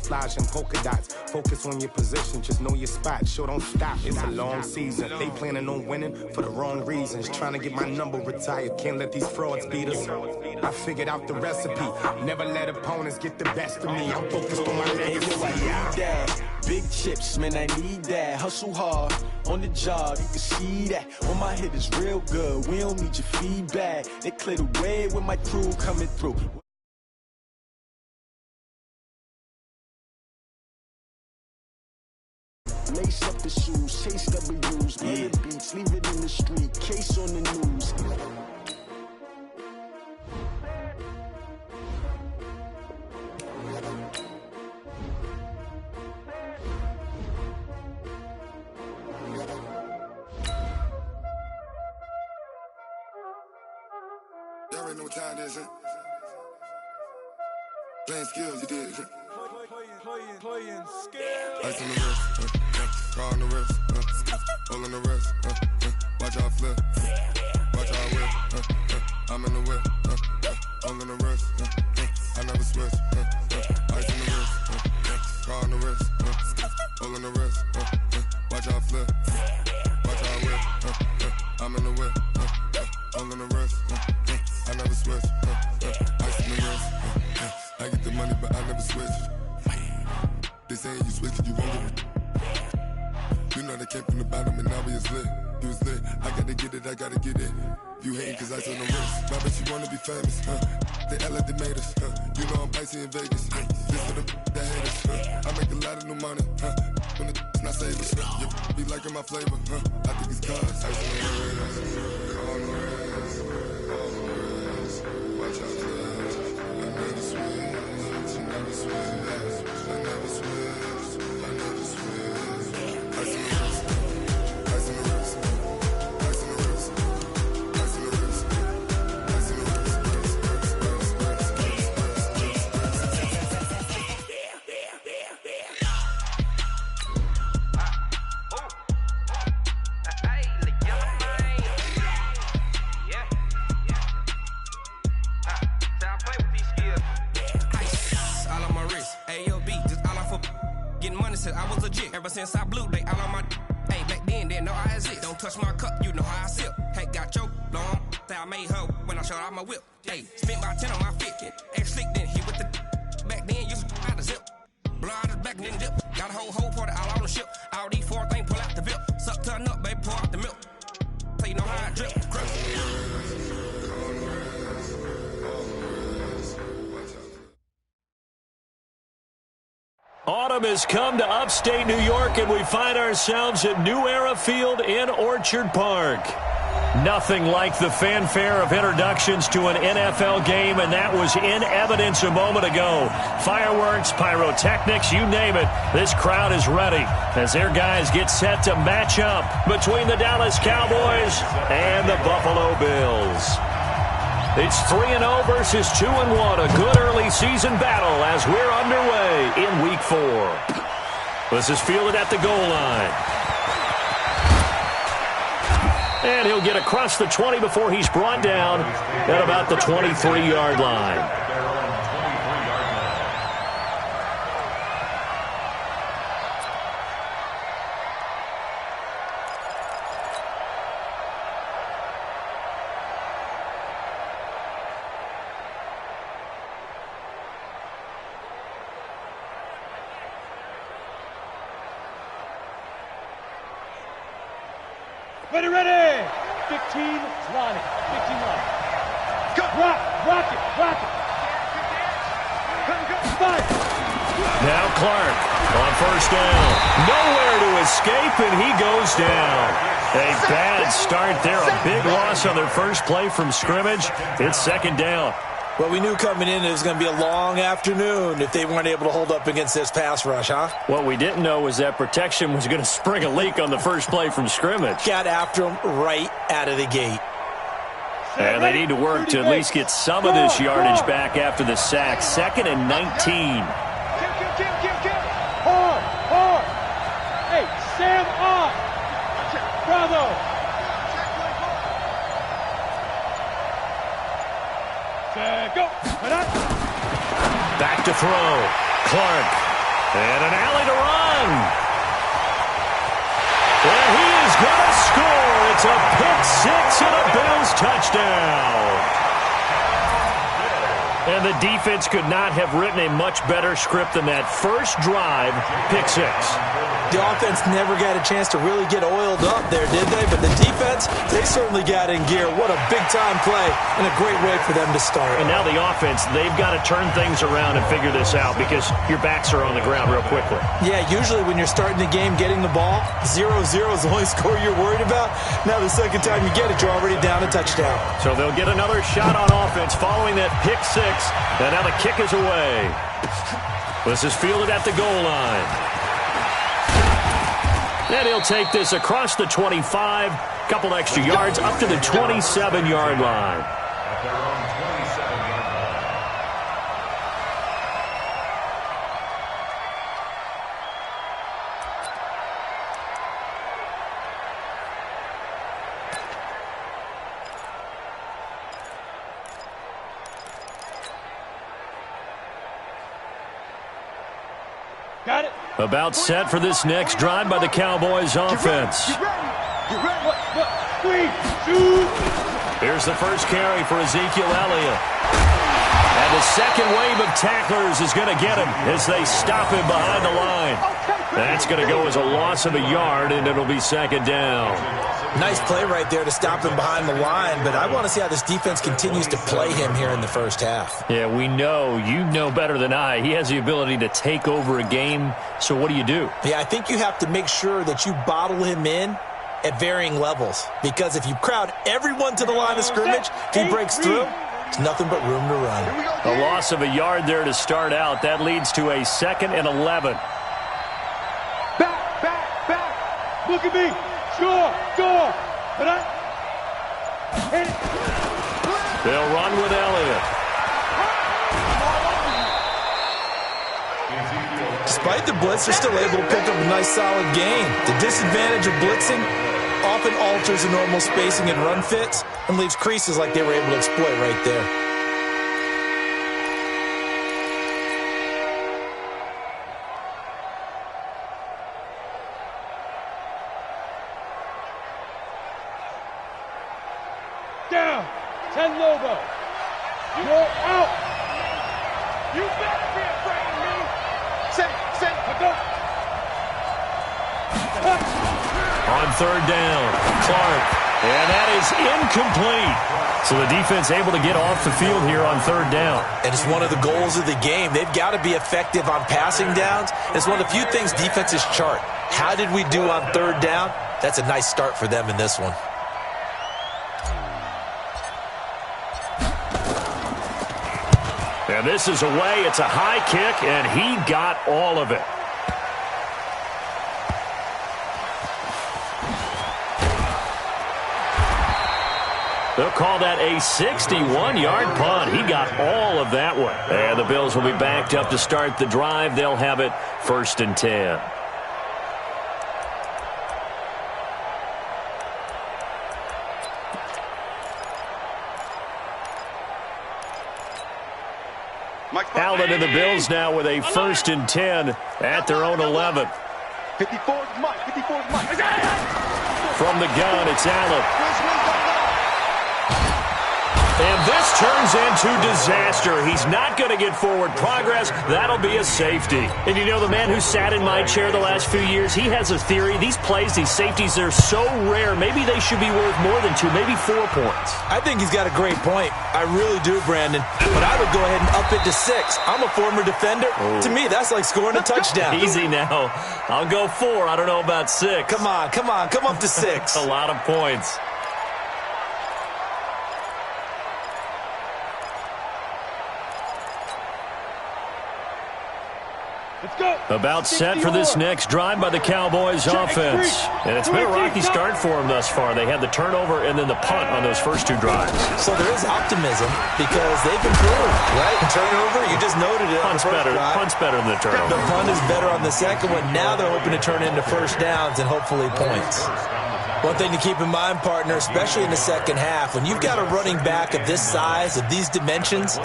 camouflage and polka dots. Focus on your position, just know your spot. Sure, don't stop, it's a long season. They planning on winning for the wrong reasons. Trying to get my number retired, can't let these frauds beat us. I figured out the recipe, never let opponents get the best of me. I'm focused on my legacy. Big chips, man, I need that. Hustle hard on the job, you can see that. On my hit is real good, we don't need your feedback. They clear the way with my crew coming through. Lace up the shoes, chase W's, play the beats, leave it in the street, case on the news. Y'all already know what time it is, huh? Playing skills, you did. Playing skills. Ice on the wrist, car on the wrist, hole in the wrist, watch out flip, watch out whip, I'm in the whip, hole in the wrist, I never switch, ice on the wrist, car on the wrist, hole in the wrist, watch out flip, watch out whip, I'm in the whip, hole in the wrist, I never switch, ice on the wrist, I get the money but I never switch. They saying you switch it, you won't get it. You know they came from the bottom and now we is lit. You was lit, I gotta get it, I gotta get it. You hating cause I on the wrist. My bitch, you wanna be famous, They Ella, they made us, You know I'm icy in Vegas, This for the that hate us, I make a lot of new money, When the not save us, You be liking my flavor, I think it's cause I on the wrist, on the wrist, on the wrist. Watch out, cuz I never switch, I never switch. I never switch, I never switch. Ice in the wrist, ice in the wrist, ice in the wrist, ice in the wrist, ice in the wrist, I was legit ever since I blew they all on my hey back then didn't know I exist. Don't touch my cup, you know how I sip. Hey, got your long that I made her when I showed out my whip. Hey, spent about 10 on my fit. Ex-slick then hit with the back then used to out the zip. Blow out his back and then dip. Got a whole party all on the ship. All these four things pull out the bip. Suck to a nut, baby, pour out the milk. So you know how I drip. Autumn has come to upstate New York, and we find ourselves at New Era Field in Orchard Park. Nothing like the fanfare of introductions to an NFL game, and that was in evidence a moment ago. Fireworks, pyrotechnics, you name it. This crowd is ready as their guys get set to match up between the Dallas Cowboys and the Buffalo Bills. It's 3-0 versus 2-1, a good early season battle as we're underway in Week 4. This is fielded at the goal line. And he'll get across the 20 before he's brought down at about the 23-yard line. Ready! 15 line. 15 line. Go! Rock it! Five. Now Clark on first down. Nowhere to escape, and he goes down. A bad start there. A big loss on their first play from scrimmage. It's second down. Well, we knew coming in it was going to be a long afternoon if they weren't able to hold up against this pass rush, huh? What we didn't know was that protection was going to spring a leak on the first play from scrimmage. Got after him right out of the gate. And they need to work to at least get some of this yardage back after the sack. 2nd and 19. Hard. Hey, Sam on. Bravo. Back to throw. Clark And an alley to run. And he is going to score. It's a pick six and a Bills touchdown. And the defense could not have written a much better script than that first drive, pick six. The offense never got a chance to really get oiled up there, did they? But the defense, they certainly got in gear. What a big-time play and a great way for them to start. And now the offense, they've got to turn things around and figure this out because your backs are on the ground real quickly. Yeah, usually when you're starting the game getting the ball, 0-0 is the only score you're worried about. Now the second time you get it, you're already down a touchdown. So they'll get another shot on offense following that pick six. And now the kick is away. This is fielded at the goal line. And he'll take this across the 25, couple extra yards up to the 27-yard line. Got it. About set for this next drive by the Cowboys offense. Get ready. Squeeze. Shoot. Here's the first carry for Ezekiel Elliott. And the second wave of tacklers is going to get him as they stop him behind the line. That's going to go as a loss of a yard, and it'll be second down. Nice play right there to stop him behind the line, but I want to see how this defense continues to play him here in the first half. Yeah, we know. You know better than I. He has the ability to take over a game, so what do you do? Yeah, I think you have to make sure that you bottle him in at varying levels, because if you crowd everyone to the line of scrimmage, if he breaks through, it's nothing but room to run. A loss of a yard there to start out. That leads to a 2nd and 11. Back. Look at me. Score. They'll run with Elliott. Despite the blitz, they're still able to pick up a nice solid gain. The disadvantage of blitzing often alters the normal spacing and run fits and leaves creases like they were able to exploit right there. Down. 10 Lobo. You're out. You better be afraid of me. Say, go. On third down, Clark. And that is incomplete. So the defense able to get off the field here on third down. And it's one of the goals of the game. They've got to be effective on passing downs. It's one of the few things defenses chart. How did we do on third down? That's a nice start for them in this one. And this is away. It's a high kick, and he got all of it. They'll call that a 61-yard punt. He got all of that one. And the Bills will be backed up to start the drive. They'll have it 1st and 10. Allen and the Bills now with a 1st and 10 at their own 11. 54's Mike. From the gun, it's Allen. And this turns into disaster. He's not going to get forward progress. That'll be a safety. And you know, the man who sat in my chair the last few years, he has a theory. These plays, these safeties, they're so rare. Maybe they should be worth more than 2, maybe 4 points. I think he's got a great point. I really do, Brandon. But I would go ahead and up it to 6. I'm a former defender. Oh. To me, that's like scoring a touchdown. Easy now. I'll go 4. I don't know about 6. Come on. Come up to 6. A lot of points. About set for this next drive by the Cowboys offense. And it's been a rocky start for them thus far. They had the turnover and then the punt on those first 2 drives. So there is optimism because they've improved, right? Turnover, you just noted it. Punt's better than the turnover. The punt is better on the second one. Now they're hoping to turn into first downs and hopefully points. One thing to keep in mind, partner, especially in the second half, when you've got a running back of this size, of these dimensions,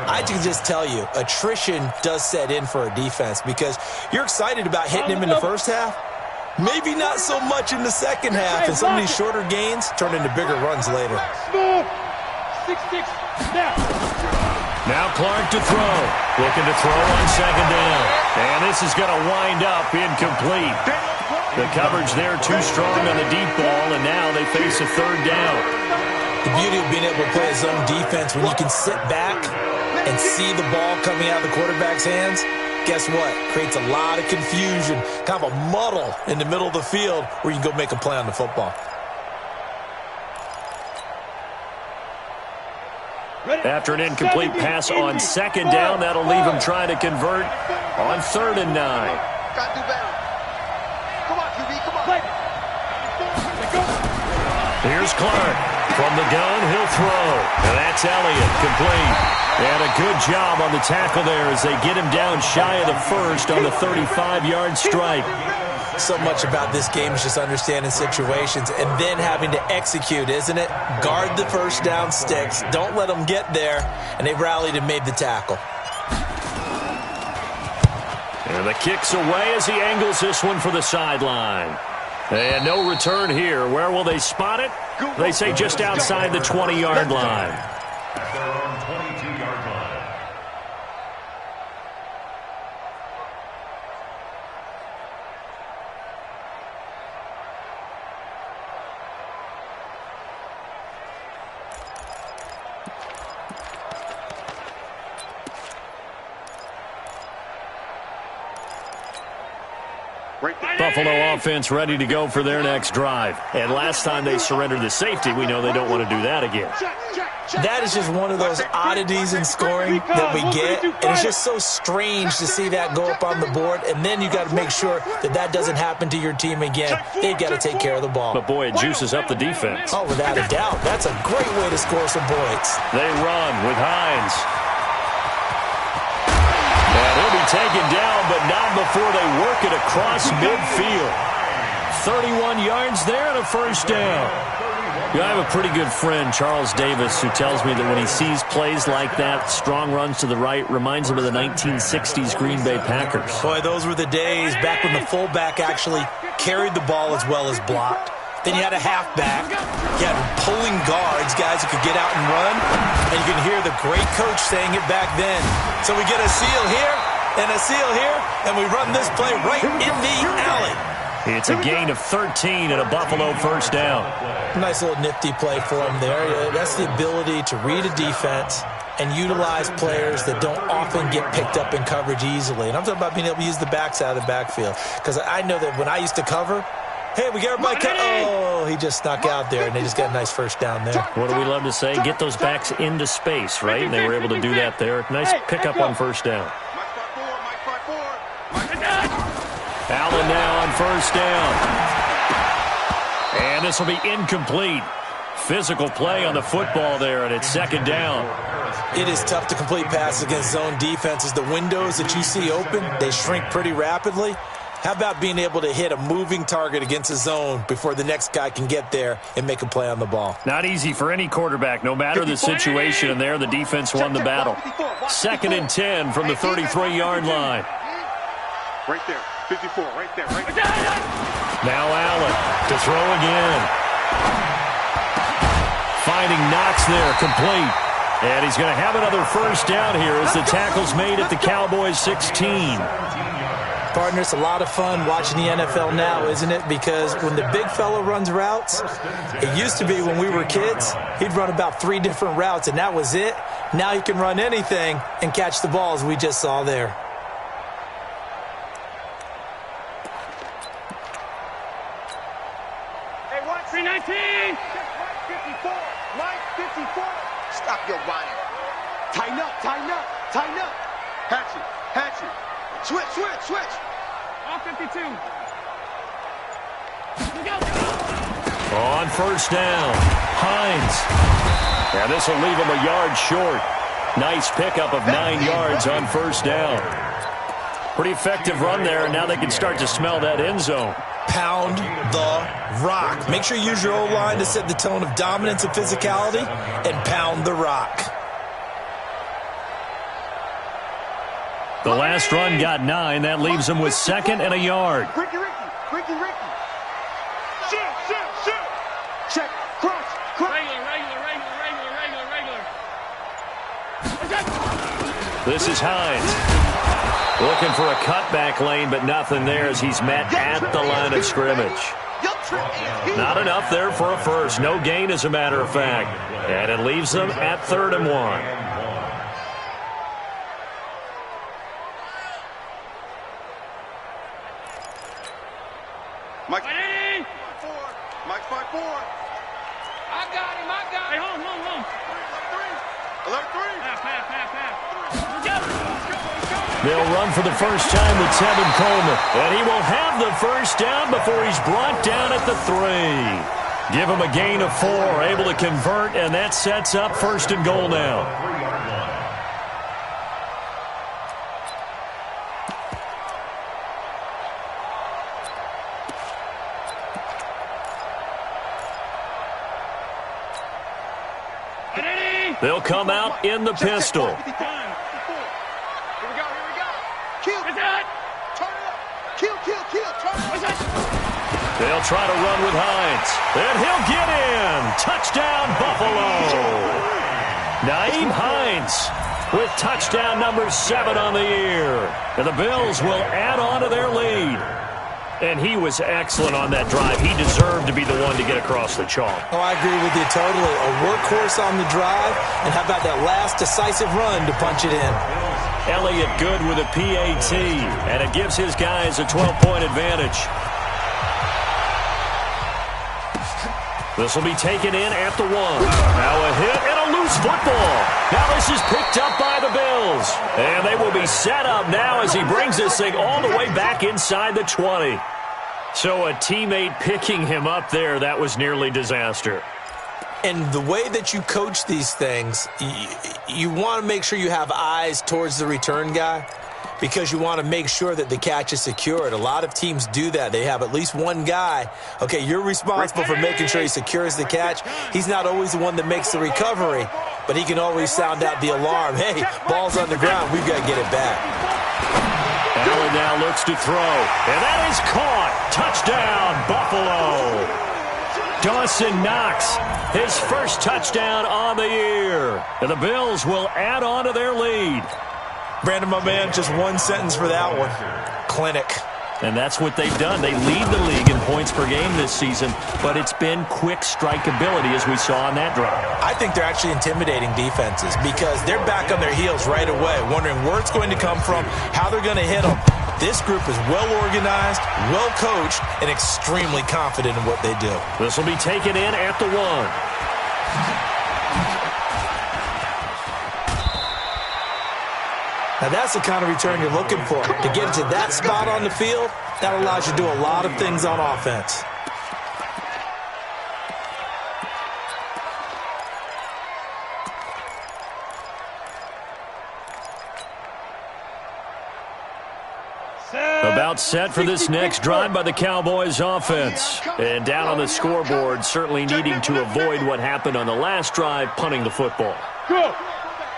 I can just tell you, attrition does set in for a defense because you're excited about hitting him in the first half. Maybe not so much in the second half, and some of these shorter gains turn into bigger runs later. Now Clark to throw. Looking to throw on second down. And this is going to wind up incomplete. The coverage there too strong on the deep ball, and now they face a third down. The beauty of being able to play a zone defense when you can sit back and see the ball coming out of the quarterback's hands, guess what? Creates a lot of confusion, kind of a muddle in the middle of the field where you can go make a play on the football. After an incomplete pass on second down, that'll leave him trying to convert on 3rd and 9. Got to do better. Come on, QB, come on. Here's Clark. From the gun, he'll throw. And that's Elliott, complete. And a good job on the tackle there as they get him down shy of the first on the 35-yard strike. So much about this game is just understanding situations and then having to execute, isn't it? Guard the first down sticks. Don't let them get there. And they rallied and made the tackle. And the kick's away as he angles this one for the sideline. And no return here. Where will they spot it? They say just outside the 20-yard line. At their own 22-yard line. Buffalo offense ready to go for their next drive. And last time they surrendered the safety, we know they don't want to do that again. That is just one of those oddities in scoring that we get. And it's just so strange to see that go up on the board. And then you got to make sure that that doesn't happen to your team again. They've got to take care of the ball. But, boy, it juices up the defense. Oh, without a doubt. That's a great way to score some points. They run with Hines. And he'll be taken down, but not before they work it across midfield. 31 yards there and a first down. I have a pretty good friend, Charles Davis, who tells me that when he sees plays like that, strong runs to the right, reminds him of the 1960s Green Bay Packers. Boy, those were the days back when the fullback actually carried the ball as well as blocked. Then you had a halfback. You had pulling guards, guys who could get out and run. And you can hear the great coach saying it back then. So we get a seal here and a seal here, and we run this play right in the alley. It's a gain of 13 and a Buffalo first down. Nice little nifty play for him there. That's the ability to read a defense and utilize players that don't often get picked up in coverage easily. And I'm talking about being able to use the backs out of the backfield. Because I know that when I used to cover, hey, we got everybody cut. Oh, he just snuck out there, and they just got a nice first down there. What do we love to say? Get those backs into space, right? And they were able to do that there. Nice pickup on first down. Allen now on first down. And this will be incomplete. Physical play on the football there, and it's second down. It is tough to complete passes against zone defenses. The windows that you see open, they shrink pretty rapidly. How about being able to hit a moving target against a zone before the next guy can get there and make a play on the ball? Not easy for any quarterback, no matter the situation, and there the defense won the battle. 2nd and 10 from the 33-yard line. Right there, 54, right there, right there. Now Allen to throw again. Finding Knox there, complete. And he's going to have another first down here as the tackle's made at the Cowboys' 16. Partner, it's a lot of fun watching the NFL now, isn't it? Because when the big fella runs routes, it used to be when we were kids, he'd run about 3 different routes, and that was it. Now he can run anything and catch the ball, as we just saw there. Hey, watch 319! Line 54! Stop your whining. Tighten up, tighten up, tighten up. Hatchet, hatchet. Switch, switch, switch. All 52. On first down, Hines. And this will leave him a yard short. Nice pickup of 9 yards on first down. Pretty effective run there, and now they can start to smell that end zone. Pound the rock. Make sure you use your O-line to set the tone of dominance and physicality, and pound the rock. The last run got 9. That leaves him with 2nd and a yard. Ricky. Shoot. Check. Crunch. Regular. This is Hines. Looking for a cutback lane, but nothing there as he's met at the line of scrimmage. Not enough there for a first. No gain, as a matter of fact. And it leaves them at 3rd and 1. Mike 5-4. I got him. Hey, home. Alert 3. Pass. They'll run for the first time with Tevin Coleman. And he will have the first down before he's brought down at the 3. Give him a gain of 4, able to convert, and that sets up 1st and goal now. They'll come out in the pistol. Here we go. Kill. Turn it up. Kill. They'll try to run with Hines. And he'll get in. Touchdown, Buffalo. Nyheim Hines with touchdown number 7 on the year. And the Bills will add on to their lead. And he was excellent on that drive. He deserved to be the one to get across the chalk. Oh, I agree with you totally. A workhorse on the drive, and how about that last decisive run to punch it in? Elliott good with a PAT, and it gives his guys a 12-point advantage. This will be taken in at the 1. Now a hit and a loose football. Now this is picked up by the Bills. And they will be set up now as he brings this thing all the way back inside the 20. So a teammate picking him up there, that was nearly disaster. And the way that you coach these things, you want to make sure you have eyes towards the return guy, because you want to make sure that the catch is secured. A lot of teams do that. They have at least one guy. Okay, you're responsible for making sure he secures the catch. He's not always the one that makes the recovery, but he can always sound out the alarm. Hey, ball's on the ground. We've got to get it back. Allen now looks to throw, and that is caught. Touchdown, Buffalo. Dawson Knox, his first touchdown on the year. And the Bills will add on to their lead. Brandon, my man, just one sentence for that one. Clinic. And that's what they've done. They lead the league in points per game this season, but it's been quick strikeability as we saw on that drive. I think they're actually intimidating defenses because they're back on their heels right away, wondering where it's going to come from, how they're going to hit them. This group is well organized, well coached, and extremely confident in what they do. This will be taken in at the 1. Now that's the kind of return you're looking for. To get to that spot on the field, that allows you to do a lot of things on offense. About set for this next drive by the Cowboys offense. And down on the scoreboard, certainly needing to avoid what happened on the last drive, punting the football. Go!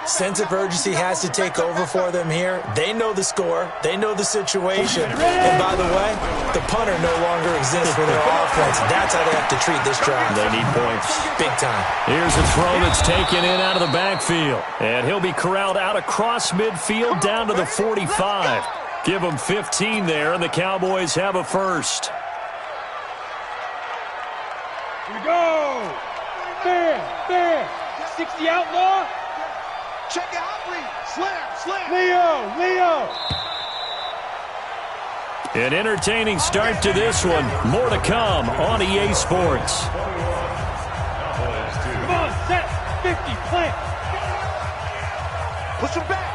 Sense of urgency has to take over for them here. They know the score. They know the situation. And by the way, the punter no longer exists for their offense. That's how they have to treat this drive. They need points. Big time. Here's a throw that's taken in out of the backfield. And he'll be corralled out across midfield down to the 45. Give them 15 there, and the Cowboys have a first. Here we go! Fair! 60 outlaw! Check out, Lee. Slam. Leo! An entertaining start to this one. More to come on EA Sports. Come on, set! 50, plant! Push him back.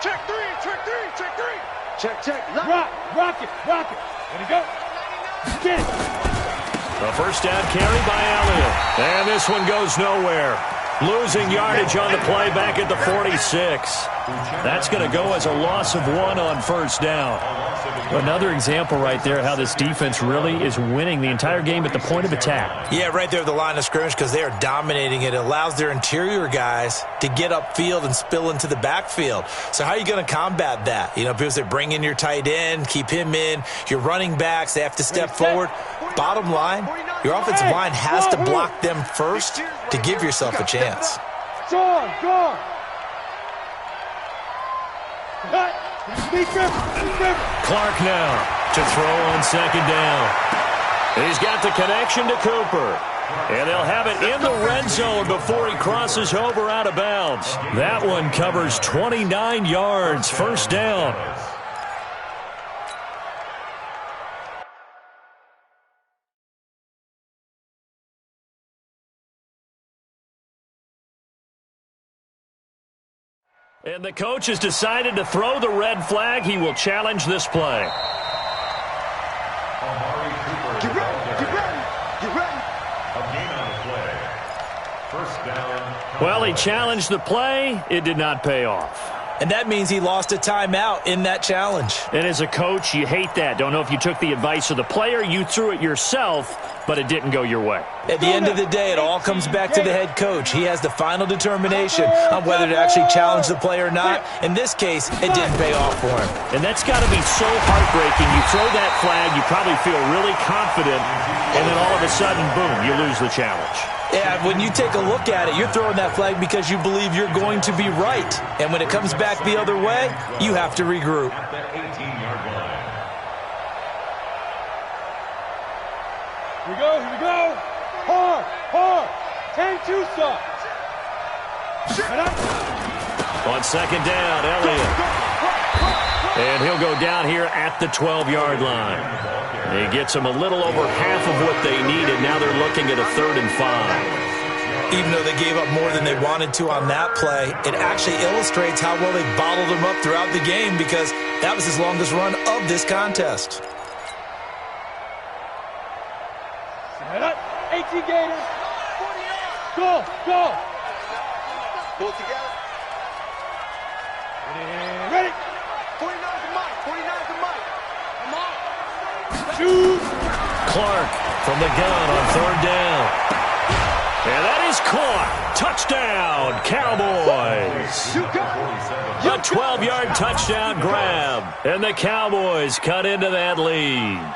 Check three. Check. Rock it. Let it go. Get it. A first down carry by Elliott. And this one goes nowhere. Losing yardage on the play back at the 46. That's going to go as a loss of 1 on first down. Another example right there how this defense really is winning the entire game at the point of attack. Yeah, right there at the line of scrimmage because they are dominating it. It allows their interior guys to get upfield and spill into the backfield. So how are you going to combat that? You know, because they bring in your tight end, keep him in. Your running backs, they have to step forward. Bottom line, your offensive line has to block them first to give yourself a chance. John. Clark now to throw on second down. He's got the connection to Cooper. And they'll have it in the red zone before he crosses over out of bounds. That one covers 29 yards, first down. And the coach has decided to throw the red flag. He will challenge this play. Get ready. A gain on the play. First down. Well, he challenged the play. It did not pay off. And that means he lost a timeout in that challenge. And as a coach, you hate that. Don't know if you took the advice of the player, you threw it yourself, but it didn't go your way. At the end of the day, it all comes back to the head coach. He has the final determination on whether to actually challenge the play or not. In this case, it didn't pay off for him. And that's got to be so heartbreaking. You throw that flag, you probably feel really confident, and then all of a sudden, boom, you lose the challenge. Yeah, when you take a look at it, you're throwing that flag because you believe you're going to be right. And when it comes back the other way, you have to regroup. At that 18-yard line. Here we go. Hard. 10-2 stop. On second down, Elliott. And he'll go down here at the 12-yard line. He gets them a little over half of what they needed. Now they're looking at a 3rd and 5. Even though they gave up more than they wanted to on that play, it actually illustrates how well they bottled them up throughout the game because that was his longest run of this contest. 18 Gators. Go. Pull it together. Ready. 49's the mic. Come on. Shoot. Clark from the gun on 3rd down. And that is caught. Touchdown, Cowboys. A 12-yard touchdown grab. And the Cowboys cut into that lead.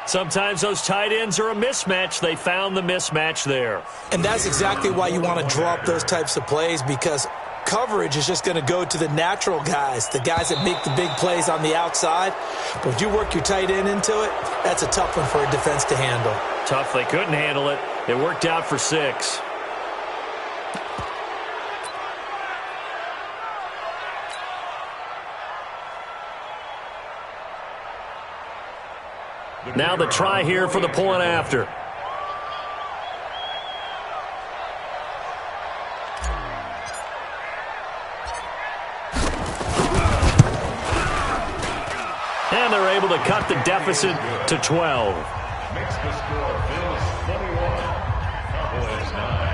Sometimes those tight ends are a mismatch. They found the mismatch there. And that's exactly why you want to draw up those types of plays because coverage is just going to go to the natural guys, the guys that make the big plays on the outside. But if you work your tight end into it, that's a tough one for a defense to handle. Tough. They couldn't handle it. It worked out for 6. Now the try here for the point after. And they're able to cut the deficit to 12. Makes the score Bills 21, Cowboys 9.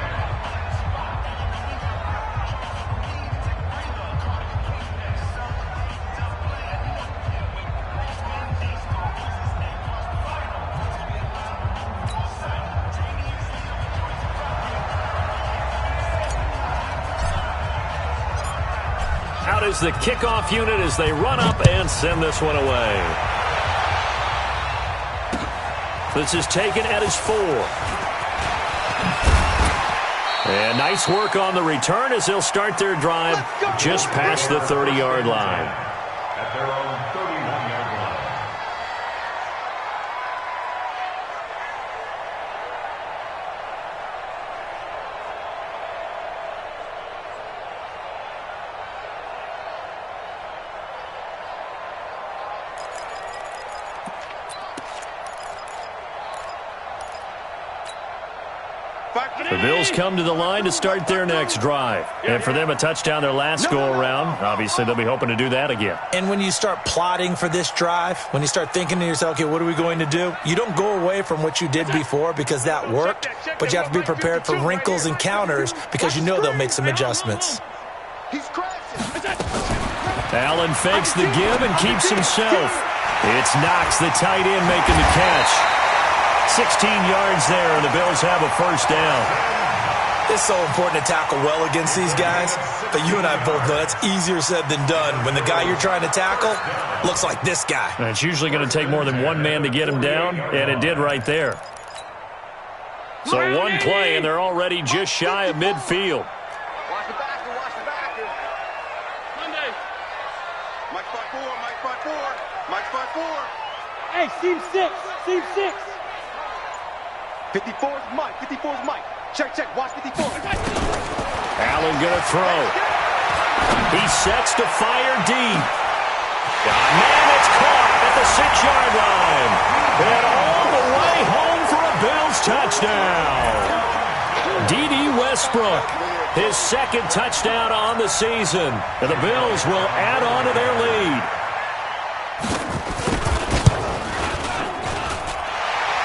Out is the kickoff unit as they run up and send this one away. This is taken at his 4. And nice work on the return as they'll start their drive just past the 30-yard line. At their own 31-yard line. The Bills come to the line to start their next drive. And for them, a touchdown their last go-around. Obviously, they'll be hoping to do that again. And when you start plotting for this drive, when you start thinking to yourself, okay, what are we going to do? You don't go away from what you did before because that worked, but you have to be prepared for wrinkles and counters because you know they'll make some adjustments. He's crashing. Allen fakes the give and keeps himself. It's Knox, the tight end, making the catch. 16 yards there, and the Bills have a first down. It's so important to tackle well against these guys, but you and I both know that's easier said than done. When the guy you're trying to tackle looks like this guy. And it's usually going to take more than one man to get him down, and it did right there. So one play, and they're already just shy of midfield. Watch the backer, watch the backer. Monday. Mike 5-4, Mike 5-4, Mike 5-4. Hey, seam 6, seam 6. 54's Mike, 54's Mike. Check, check, watch 54. Allen gonna throw. He sets to fire deep. Man, it's caught at the 6-yard line. And all the way home for a Bills touchdown. D.D. Westbrook, his second touchdown on the season. And the Bills will add on to their lead.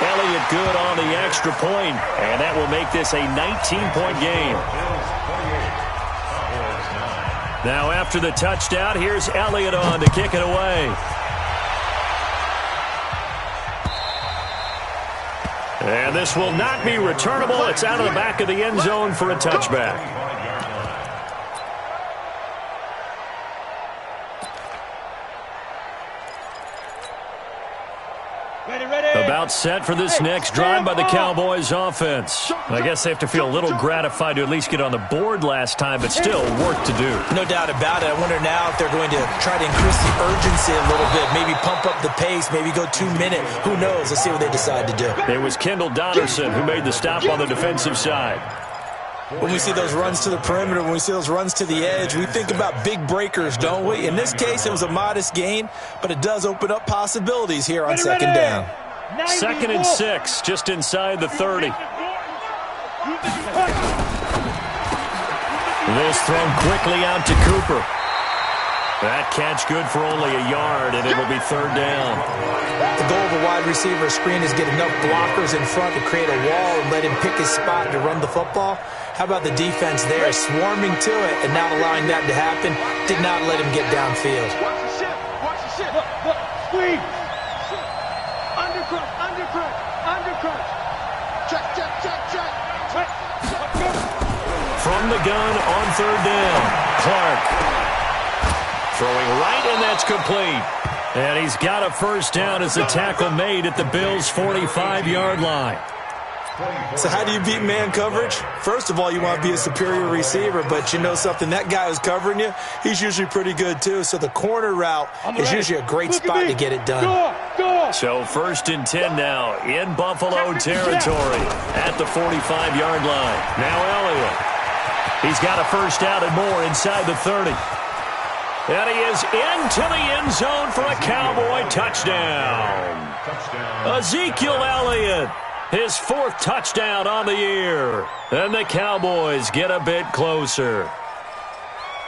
Elliott good on the extra point, and that will make this a 19-point game. Now after the touchdown, here's Elliott on to kick it away. And this will not be returnable. It's out of the back of the end zone for a touchback. About set for this next drive by the Cowboys offense. I guess they have to feel a little gratified to at least get on the board last time, but still work to do. No doubt about it. I wonder now if they're going to try to increase the urgency a little bit, maybe pump up the pace, maybe go 2-minute. Who knows? Let's see what they decide to do. It was Kendall Donnerson who made the stop on the defensive side. When we see those runs to the perimeter, when we see those runs to the edge, we think about big breakers, don't we? In this case, it was a modest gain, but it does open up possibilities here on second down. 2nd and 6, just inside the 30. This thrown quickly out to Cooper. That catch good for only a yard, and it'll be 3rd down. The goal of a wide receiver screen is get enough blockers in front to create a wall and let him pick his spot to run the football. How about the defense there, swarming to it and not allowing that to happen? Did not let him get downfield. Watch the ship, watch the ship. Look, squeeze. Undercrunch, undercrunch, undercrunch. Check, check, check, check. From the gun on 3rd down, Clark. Throwing right, and that's complete. And he's got a first down as the tackle made at the Bills' 45-yard line. So how do you beat man coverage? First of all, you want to be a superior receiver, but you know something, that guy who's covering you, he's usually pretty good too. So the corner route is usually a great spot to get it done. So 1st and 10 now in Buffalo territory at the 45-yard line. Now Elliott. He's got a first down and more inside the 30. And he is into the end zone for a Cowboy touchdown. Ezekiel Elliott, his 4th touchdown on the year. And the Cowboys get a bit closer.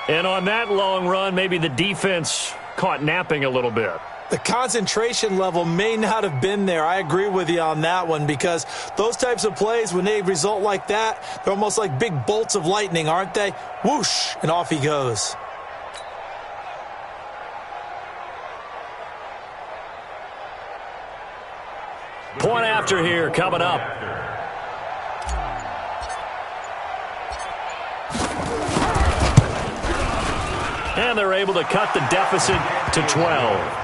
And on that long run, maybe the defense caught napping a little bit. The concentration level may not have been there. I agree with you on that one, because those types of plays, when they result like that, they're almost like big bolts of lightning, aren't they? Whoosh, and off he goes. Point after here coming up. And they're able to cut the deficit to 12.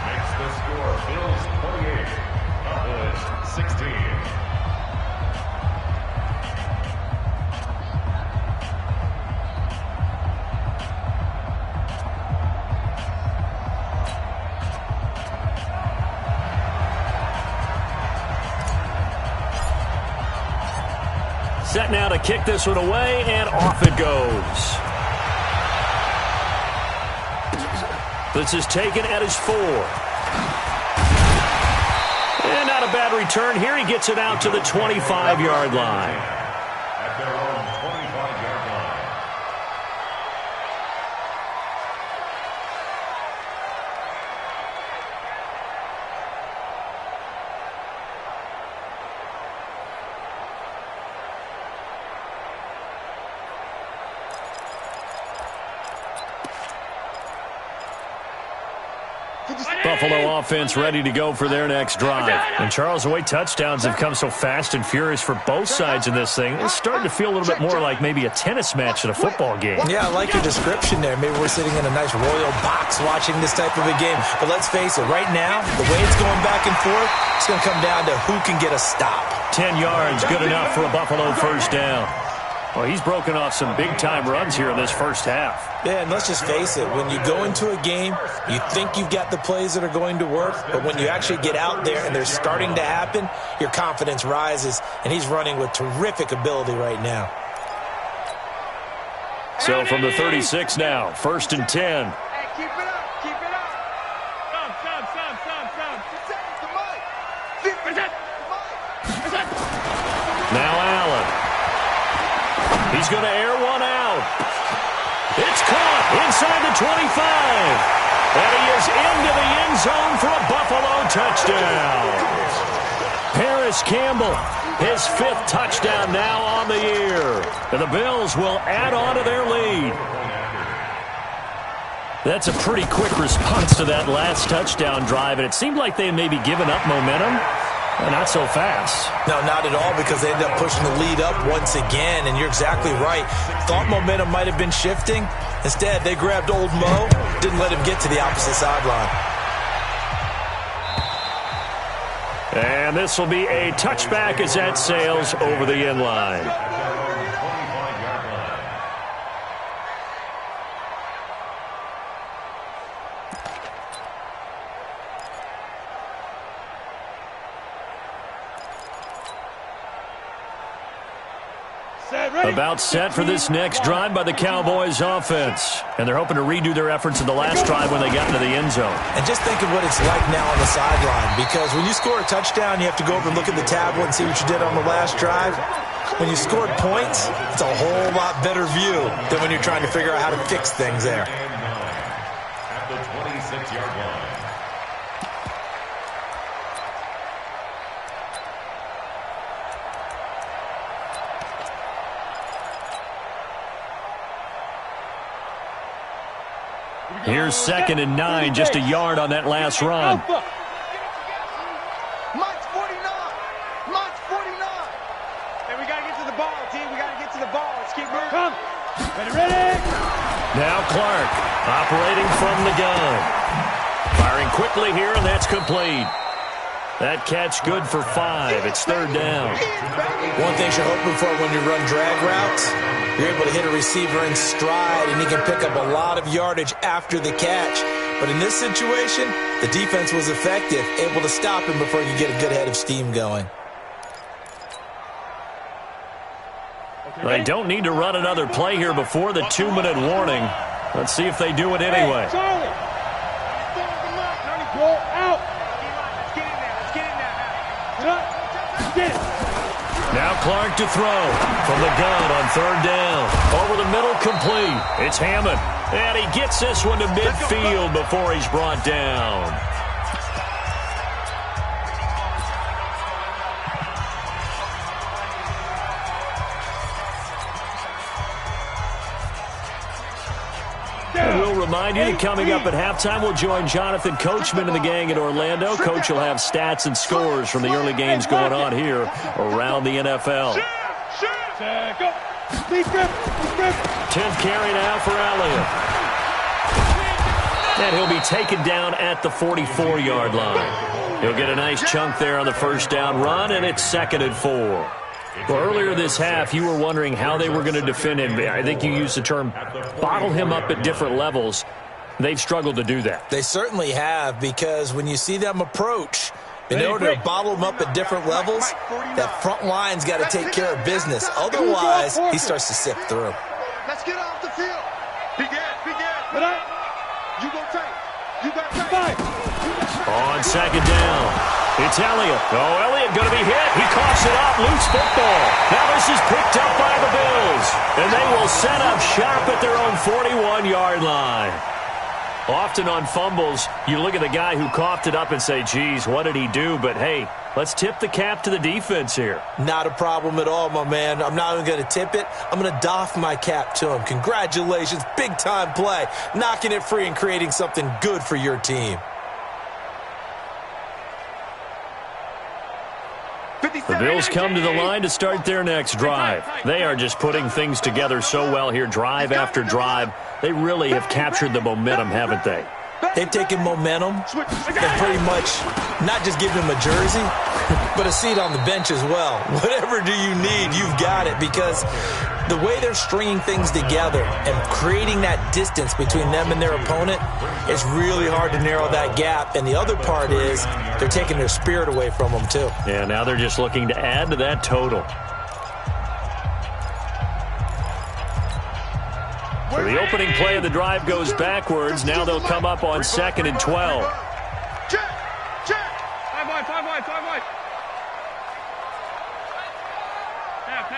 Makes the score Bills 28, Cowboys 16. Set now to kick this one away, and off it goes. This is taken at his 4. And not a bad return here. He gets it out to the 25-yard line. At their own 25-yard line. Buffalo offense ready to go for their next drive. And Charles, the way touchdowns have come so fast and furious for both sides in this thing, it's starting to feel a little bit more like maybe a tennis match at a football game. Yeah, I like your description there. Maybe we're sitting in a nice royal box watching this type of a game. But let's face it, right now, the way it's going back and forth, it's going to come down to who can get a stop. 10 yards, good enough for a Buffalo first down. Well, he's broken off some big-time runs here in this first half. Yeah, and let's just face it. When you go into a game, you think you've got the plays that are going to work, but when you actually get out there and they're starting to happen, your confidence rises, and he's running with terrific ability right now. So from the 36 now, 1st and 10. Hey, keep it up, keep it up. Now Allen. He's going to air one out. It's caught inside the 25. And he is into the end zone for a Buffalo touchdown. Paris Campbell, his 5th touchdown now on the year. And the Bills will add on to their lead. That's a pretty quick response to that last touchdown drive, and it seemed like they may be giving up momentum. Not so fast. No, not at all, because they ended up pushing the lead up once again, and you're exactly right. Thought momentum might have been shifting. Instead, they grabbed old Mo, didn't let him get to the opposite sideline. And this will be a touchback as that sails over the end line. About set for this next drive by the Cowboys offense. And they're hoping to redo their efforts in the last drive when they got into the end zone. And just think of what it's like now on the sideline, because when you score a touchdown, you have to go over and look at the tablet and see what you did on the last drive. When you scored points, it's a whole lot better view than when you're trying to figure out how to fix things there. At the 26-yard line. Here's 2nd and 9, just a yard on that last run. Mike's 49. Mike's 49. Hey, we got to get to the ball, team. We got to get to the ball. Let's keep moving. Come. Ready. Now Clark operating from the gun. Firing quickly here, and that's complete. That catch good for 5. It's 3rd down. One thing you're hoping for when you run drag routes, you're able to hit a receiver in stride, and he can pick up a lot of yardage after the catch. But in this situation, the defense was effective, able to stop him before you get a good head of steam going. They don't need to run another play here before the 2-minute warning. Let's see if they do it anyway. Charlie. Roll out. Let's get in there. Let's get in there now. Get it. Now Clark to throw from the gun on 3rd down. Over the middle, complete. It's Hammond. And he gets this one to midfield before he's brought down. And we'll remind you that coming up at halftime, we'll join Jonathan Coachman and the gang in Orlando. Coach will have stats and scores from the early games going on here around the NFL. 10th carry now for Elliott. And he'll be taken down at the 44-yard line. He'll get a nice chunk there on the first down run, and it's 2nd and 4. Well, earlier this half, you were wondering how they were going to defend him. I think you used the term bottle him up at different levels. They've struggled to do that. They certainly have, because when you see them approach, in order to bottle him up at different levels, that front line's got to take care of business. Otherwise, he starts to sift through. Let's get off the field. Begin. You go tight. You got tight. On 2nd down, it's Elliott. Oh, Elliott going to be hit. He coughs it up. Loose football. Now this is picked up by the Bills. And they will set up shop at their own 41-yard line. Often on fumbles, you look at the guy who coughed it up and say, geez, what did he do? But, hey, let's tip the cap to the defense here. Not a problem at all, my man. I'm not even going to tip it. I'm going to doff my cap to him. Congratulations. Big-time play. Knocking it free and creating something good for your team. The Bills come to the line to start their next drive. They are just putting things together so well here, drive after drive. They really have captured the momentum, haven't they? They've taken momentum and pretty much not just given them a jersey, but a seat on the bench as well. Whatever do you need, you've got it, because the way they're stringing things together and creating that distance between them and their opponent, it's really hard to narrow that gap. And the other part is they're taking their spirit away from them too. Yeah, now they're just looking to add to that total. So the opening play of the drive goes backwards. Now they'll come up on 2nd and 12. Check. 5 wide. Half.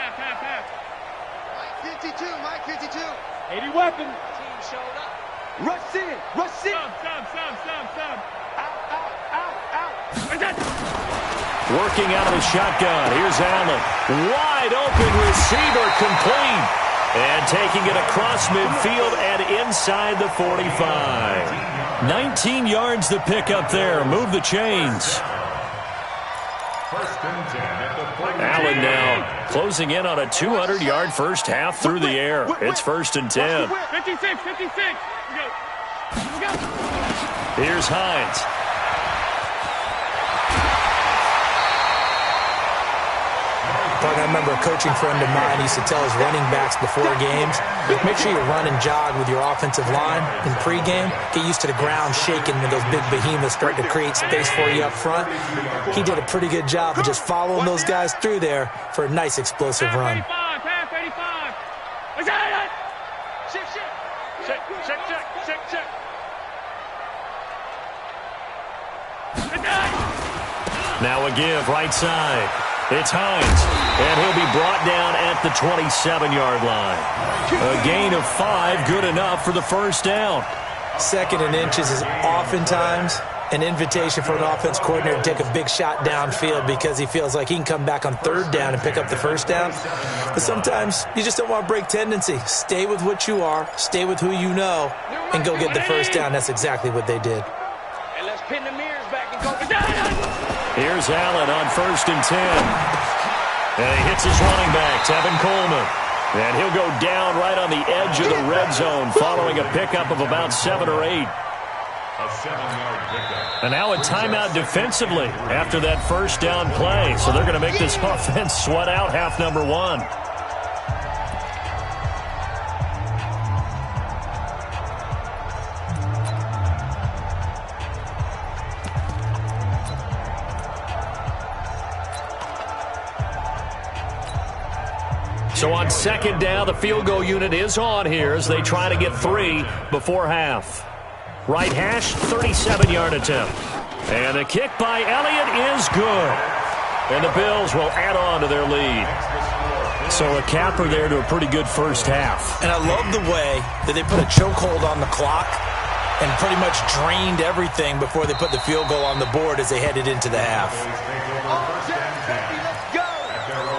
Mike 52. 80 weapon. Team showed up. Rush in. Sub. Out. Working out of the shotgun. Here's Allen. Wide open receiver, complete. And taking it across midfield and inside the 45. 19 yards to pick up there. Move the chains. Allen now closing in on a 200-yard first half through the air. It's 1st and 10. 56. Go. Here's Hines. I remember a coaching friend of mine used to tell his running backs before games, make sure you run and jog with your offensive line in pregame. Get used to the ground shaking when those big behemoths start to create space for you up front. He did a pretty good job of just following those guys through there for a nice explosive run. Half 85. Check. Now a give right side. It's Hines, and he'll be brought down at the 27-yard line. A gain of 5, good enough for the first down. 2nd and inches is oftentimes an invitation for an offense coordinator to take a big shot downfield because he feels like he can come back on 3rd down and pick up the first down. But sometimes you just don't want to break tendency. Stay with what you are, stay with who you know, and go get the first down. That's exactly what they did. And let's pin the mirrors back and go. Here's Allen on 1st and 10. And he hits his running back, Tevin Coleman. And he'll go down right on the edge of the red zone following a pickup of about 7 or 8. A 7-yard pickup. And now a timeout defensively after that first down play. So they're going to make this offense sweat out half number 1. So on 2nd down, the field goal unit is on here as they try to get 3 before half. Right hash, 37-yard attempt. And the kick by Elliott is good. And the Bills will add on to their lead. So a capper there to a pretty good first half. And I love the way that they put a chokehold on the clock and pretty much drained everything before they put the field goal on the board as they headed into the half.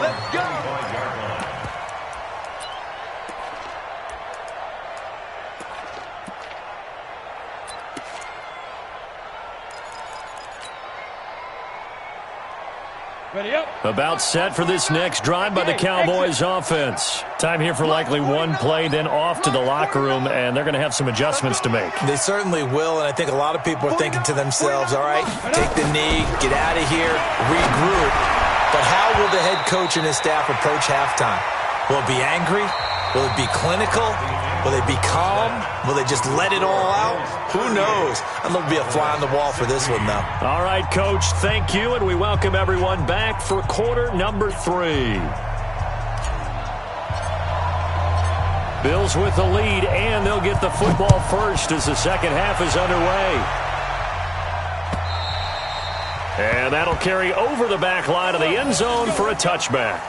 Let's go. Ready up. About set for this next drive by the Cowboys offense. Time here for likely one play, then off to the locker room, and they're going to have some adjustments to make. They certainly will, and I think a lot of people are thinking to themselves, all right, take the knee, get out of here, regroup. But how will the head coach and his staff approach halftime? Will it be angry? Will it be clinical? Will they be calm? Will they just let it all out? Who knows? I'd love to be a fly on the wall for this one, though. All right, Coach, thank you, and we welcome everyone back for quarter number 3. Bills with the lead, and they'll get the football first as the second half is underway. And that'll carry over the back line of the end zone for a touchback.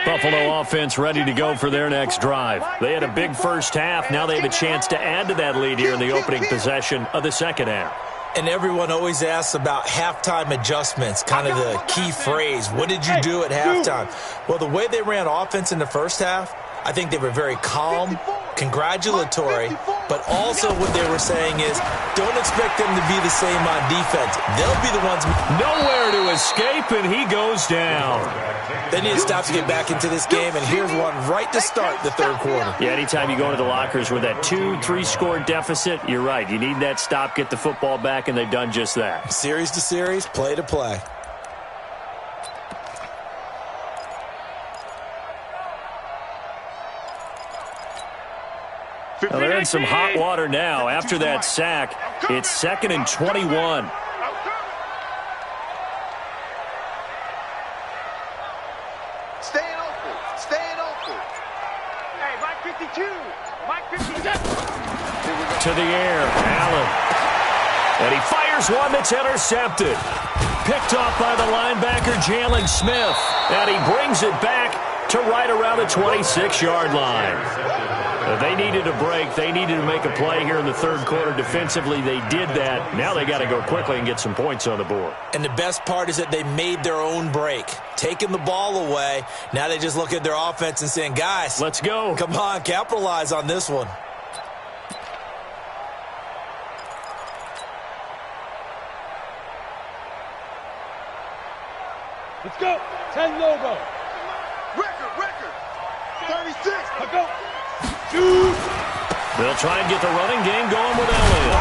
Buffalo offense ready to go for their next drive. They had a big first half. Now they have a chance to add to that lead here in the opening possession of the second half. And everyone always asks about halftime adjustments, kind of the key phrase. What did you do at halftime? Well, the way they ran offense in the first half, I think they were very calm, congratulatory, but also what they were saying is don't expect them to be the same on defense. They'll be the ones. Nowhere to escape, and he goes down. They need to stop to get back into this game, and here's one right to start the third quarter. Yeah, anytime you go into the lockers with that 2-3 score deficit, you're right. You need that stop, get the football back, and they've done just that. Series to series, play to play. Well, they're in some hot water now. After that sack, it's 2nd and 21. Staying open. Staying open. Hey, Mike 52. Mike 52. To the air, Allen. And he fires one that's intercepted. Picked off by the linebacker, Jalen Smith. And he brings it back to right around the 26-yard line. They needed a break. They needed to make a play here in the third quarter. Defensively, they did that. Now they got to go quickly and get some points on the board. And the best part is that they made their own break. Taking the ball away. Now they just look at their offense and saying, guys, let's go. Come on, capitalize on this one. Let's go. 10 logo. Record. 36. Let's go. They'll try and get the running game going with Elliott.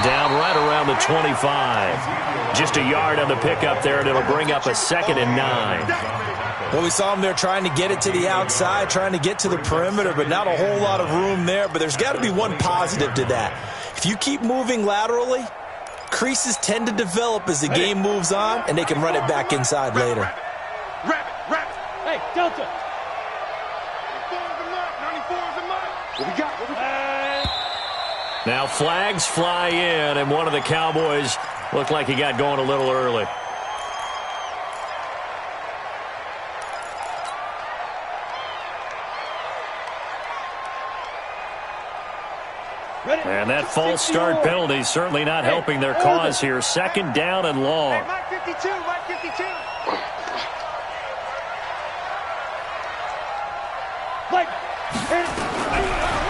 Down right around the 25. Just a yard on the pickup there, and it'll bring up a 2nd and 9. Well, we saw them there trying to get it to the outside, trying to get to the perimeter, but not a whole lot of room there. But there's got to be one positive to that. If you keep moving laterally, creases tend to develop as the game moves on, and they can run it back inside later. Rabbit. Hey, Delta. What we got? Now flags fly in, and one of the Cowboys looked like he got going a little early. And that false start penalty is certainly not helping their cause here. 2nd down and long. Hey, Mike 52.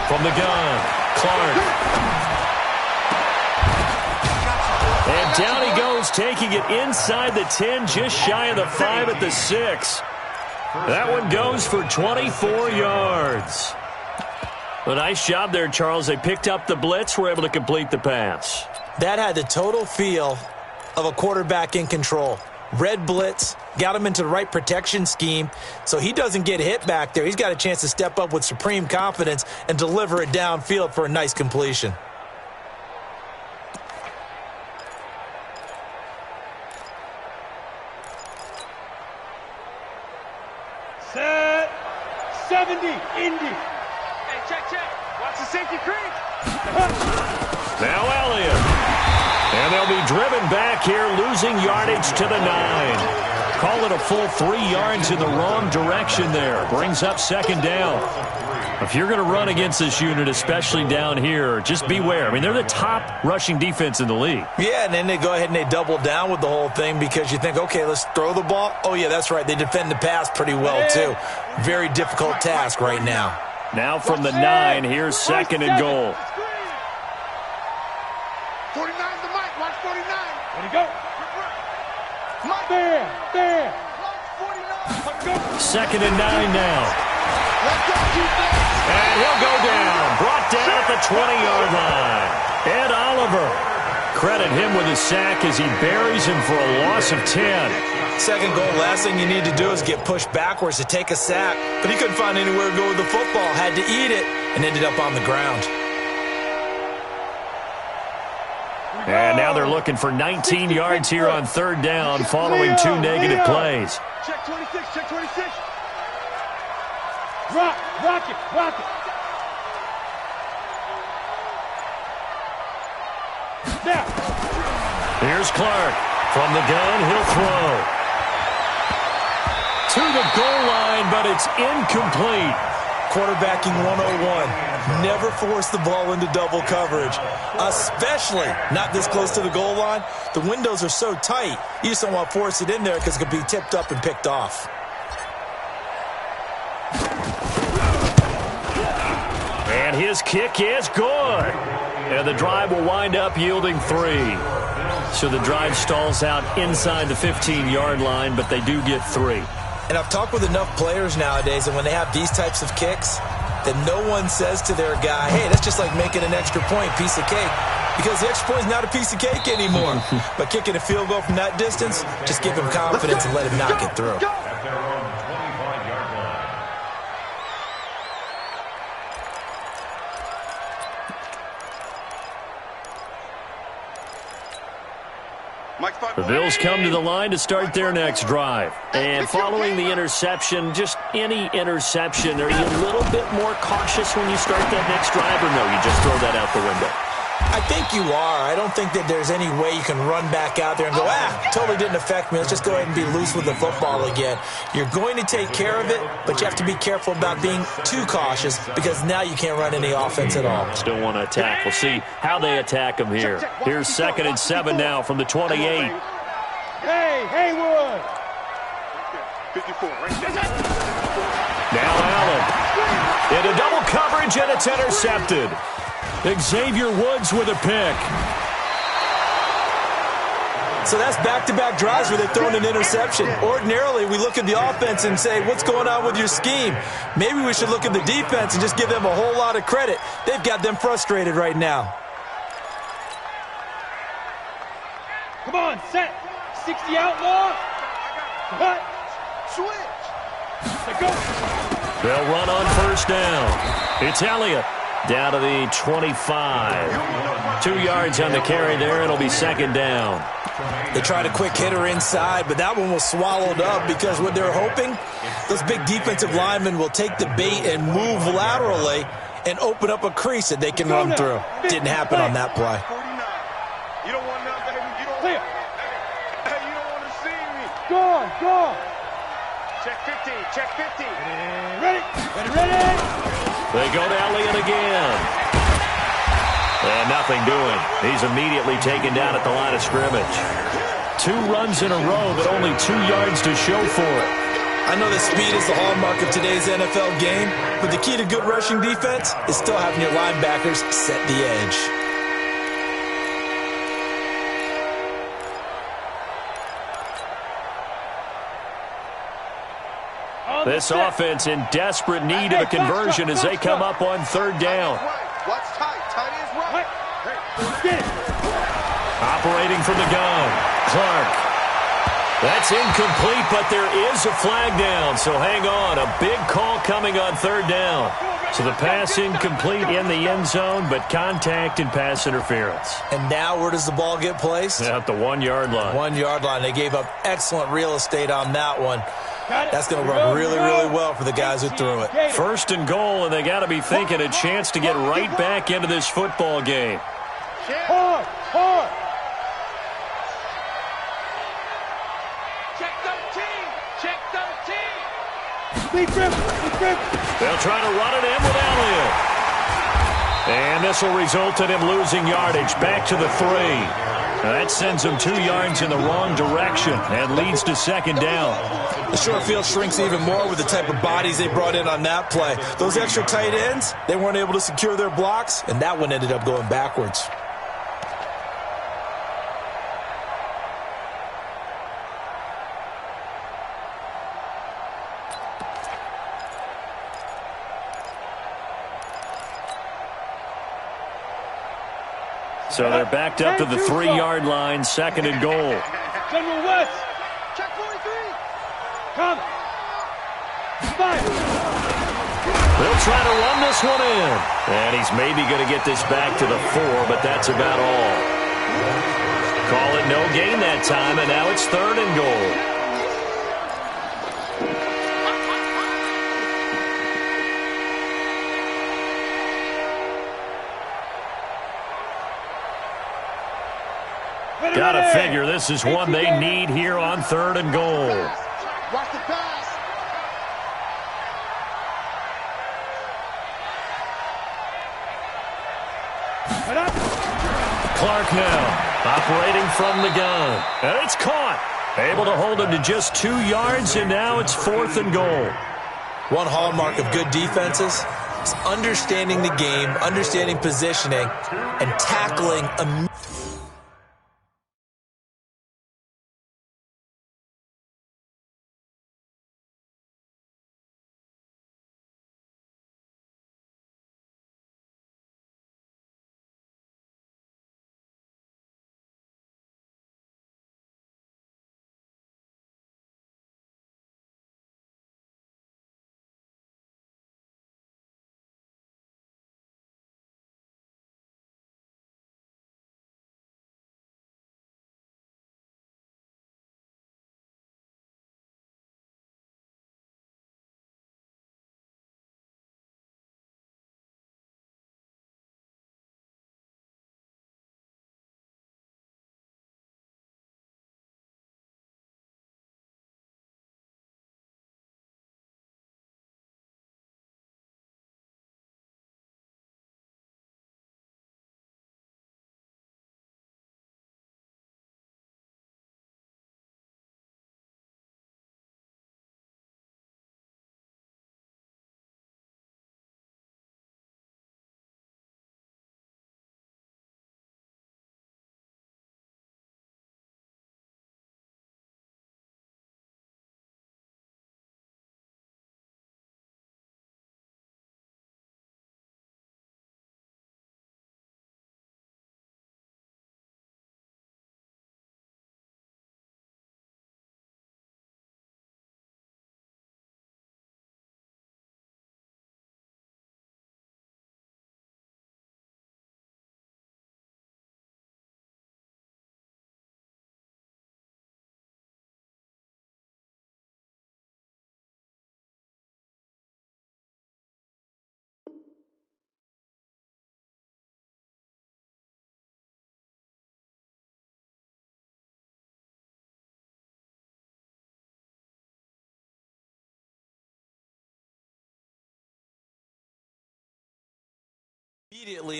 From the gun, Clark. And down he goes, taking it inside the 10, just shy of the 5 at the 6. That one goes for 24 yards. A nice job there, Charles. They picked up the blitz, were able to complete the pass. That had the total feel of a quarterback in control. Red blitz, got him into the right protection scheme, so he doesn't get hit back there. He's got a chance to step up with supreme confidence and deliver it downfield for a nice completion. Set. 70. Indy. Hey, check. Watch the safety creep. Now Elliott. And they'll be driven back here, losing yardage to the 9. Call it a full 3 yards in the wrong direction there. Brings up 2nd down. If you're going to run against this unit, especially down here, just beware. I mean, they're the top rushing defense in the league. Yeah, and then they go ahead and they double down with the whole thing because you think, okay, let's throw the ball. Oh, yeah, that's right. They defend the pass pretty well, too. Very difficult task right now. Now from the 9, here's 2nd and goal. 49's the Mike. Watch 49. There you go. Mike. There. 2nd and 9 now. And he'll go down. Brought down at the 20-yard line. Ed Oliver. Credit him with a sack as he buries him for a loss of 10. Second goal, last thing you need to do is get pushed backwards to take a sack. But he couldn't find anywhere to go with the football. Had to eat it and ended up on the ground. And now they're looking for 19 yards here on 3rd down following 2 negative plays. Check 26. Rock it. Now. Here's Clark. From the gun, he'll throw. to the goal line, but it's incomplete. Quarterbacking 101. Never force the ball into double coverage, especially not this close to the goal line. The windows are so tight, you just don't want to force it in there because it could be tipped up and picked off. And his kick is good. And the drive will wind up yielding 3. So the drive stalls out inside the 15-yard line, but they do get 3. And I've talked with enough players nowadays, and when they have these types of kicks, that no one says to their guy, hey, that's just like making an extra point, piece of cake. Because the extra point is not a piece of cake anymore. But kicking a field goal from that distance, just give him confidence and let him knock it through. The Bills come to the line to start their next drive. And following the interception, just any interception, are you a little bit more cautious when you start that next drive, or no, you just throw that out the window? I think you are. I don't think that there's any way you can run back out there and go, totally didn't affect me. Let's just go ahead and be loose with the football again. You're going to take care of it, but you have to be careful about being too cautious because now you can't run any offense at all. Still want to attack. We'll see how they attack them here. Here's 2nd and 7 now from the 28. Hey, Haywood! 54, right there. Now Allen. Into double coverage, and it's intercepted. Xavier Woods with a pick. So that's back-to-back drives where they've thrown an interception. Ordinarily, we look at the offense and say, what's going on with your scheme? Maybe we should look at the defense and just give them a whole lot of credit. They've got them frustrated right now. Come on, set. 60 outlaw. Cut. Switch. Let go. They'll run on first down. It's Elliott. Down to the 25. 2 yards on the carry there. It'll be 2nd down. They tried a quick hitter inside, but that one was swallowed up because what they're hoping, those big defensive linemen will take the bait and move laterally and open up a crease that they can run through. Didn't happen on that play. 49. You don't want none, baby. You don't Clear. Hey, you don't want to see me. Go on. Check 50. Check 50. Ready. They go to Elliott again. And nothing doing. He's immediately taken down at the line of scrimmage. 2 runs in a row, but only 2 yards to show for it. I know that speed is the hallmark of today's NFL game, but the key to good rushing defense is still having your linebackers set the edge. This offense in desperate need of a conversion as they come up on 3rd down. Watch tight. Tight is right. Get it. Operating from the gun, Clark. That's incomplete, but there is a flag down, so hang on. A big call coming on 3rd down. So the pass incomplete in the end zone, but contact and pass interference. And now where does the ball get placed? At the 1-yard line. 1-yard line. They gave up excellent real estate on that one. That's going to work really, really well for the guys who threw it. 1st and goal, and they got to be thinking a chance to get right back into this football game. Hard. Check 13. Check 13. Lead grip. They'll try to run it in with Elliott. And this will result in him losing yardage back to the 3. That sends them 2 yards in the wrong direction and leads to 2nd down. The short field shrinks even more with the type of bodies they brought in on that play. Those extra tight ends, they weren't able to secure their blocks, and that one ended up going backwards. So they're backed up to the 3-yard line, 2nd and goal. General West. Check 43. Come. 5. They'll try to run this one in. And he's maybe going to get this back to the 4, but that's about all. Call it no gain that time, and now it's 3rd and goal. Gotta figure this is one they need here on 3rd and goal. Watch the pass. Clark now operating from the gun. And it's caught. Able to hold him to just 2 yards, and now it's 4th and goal. One hallmark of good defenses is understanding the game, understanding positioning, and tackling immediately.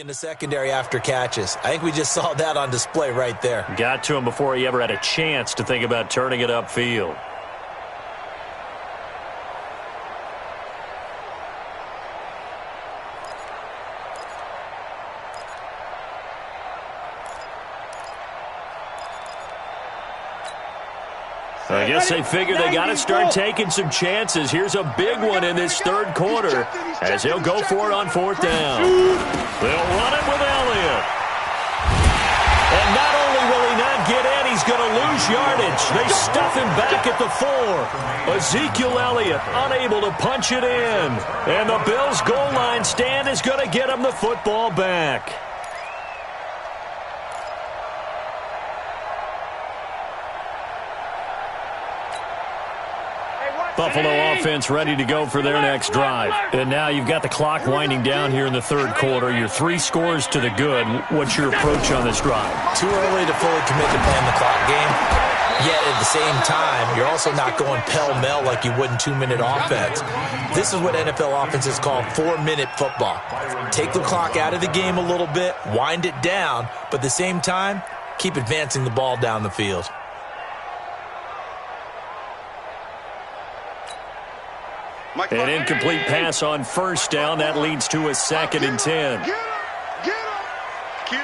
In the secondary after catches. I think we just saw that on display right there. Got to him before he ever had a chance to think about turning it upfield. I guess they figure they got to start taking some chances. Here's a big one in this 3rd quarter as he'll go for it on 4th down. They'll run it with Elliott. And not only will he not get in, he's going to lose yardage. They stuff him back at the 4. Ezekiel Elliott unable to punch it in. And the Bills' goal line stand is going to get him the football back. Buffalo offense ready to go for their next drive. And now you've got the clock winding down here in the 3rd quarter. You're 3 scores to the good. What's your approach on this drive? Too early to fully commit to playing the clock game. Yet at the same time, you're also not going pell-mell like you would in 2-minute offense. This is what NFL offenses call 4-minute football. Take the clock out of the game a little bit, wind it down, but at the same time, keep advancing the ball down the field. An incomplete pass on 1st down. That leads to a 2nd and 10. Get him! Kill!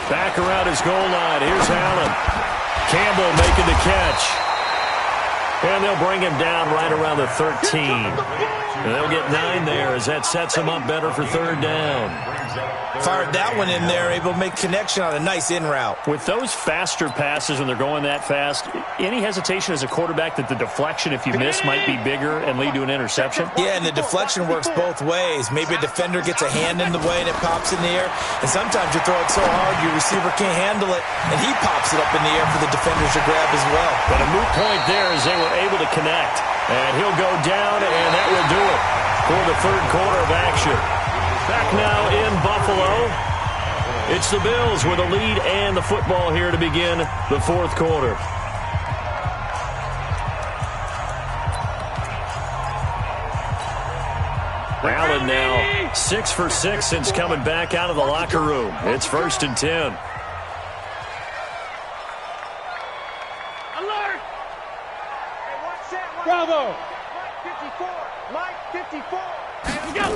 Back around his goal line. Here's Allen. Campbell making the catch. And they'll bring him down right around the 13. And they'll get 9 there as that sets him up better for 3rd down. Fired that one in there, able to make connection on a nice in route. With those faster passes when they're going that fast, any hesitation as a quarterback that the deflection, if you miss, might be bigger and lead to an interception? Yeah, and the deflection works both ways. Maybe a defender gets a hand in the way and it pops in the air. And sometimes you throw it so hard your receiver can't handle it, and he pops it up in the air for the defenders to grab as well. But a moot point there as they were able to connect. And he'll go down, and that will do it for the 3rd quarter of action. Back now in Buffalo. It's the Bills with a lead and the football here to begin the 4th quarter. Allen now 6 for 6 since coming back out of the locker room. It's 1st and 10. Alert! Bravo! Mike 54! Mike 54! Let's go!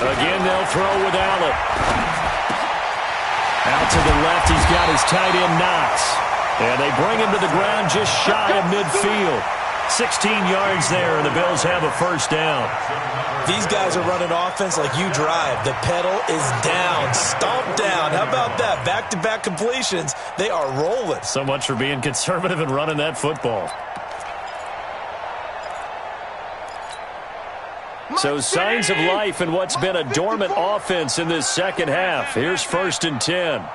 Again, they'll throw with Allen. Out to the left, he's got his tight end Knox. And they bring him to the ground just shy of midfield. 16 yards there, and the Bills have a first down. These guys are running offense like you drive. The pedal is down, stomped down. How about that? Back-to-back completions. They are rolling. So much for being conservative and running that football. So signs of life in what's been a dormant offense in this second half. Here's 1st and 10. Mike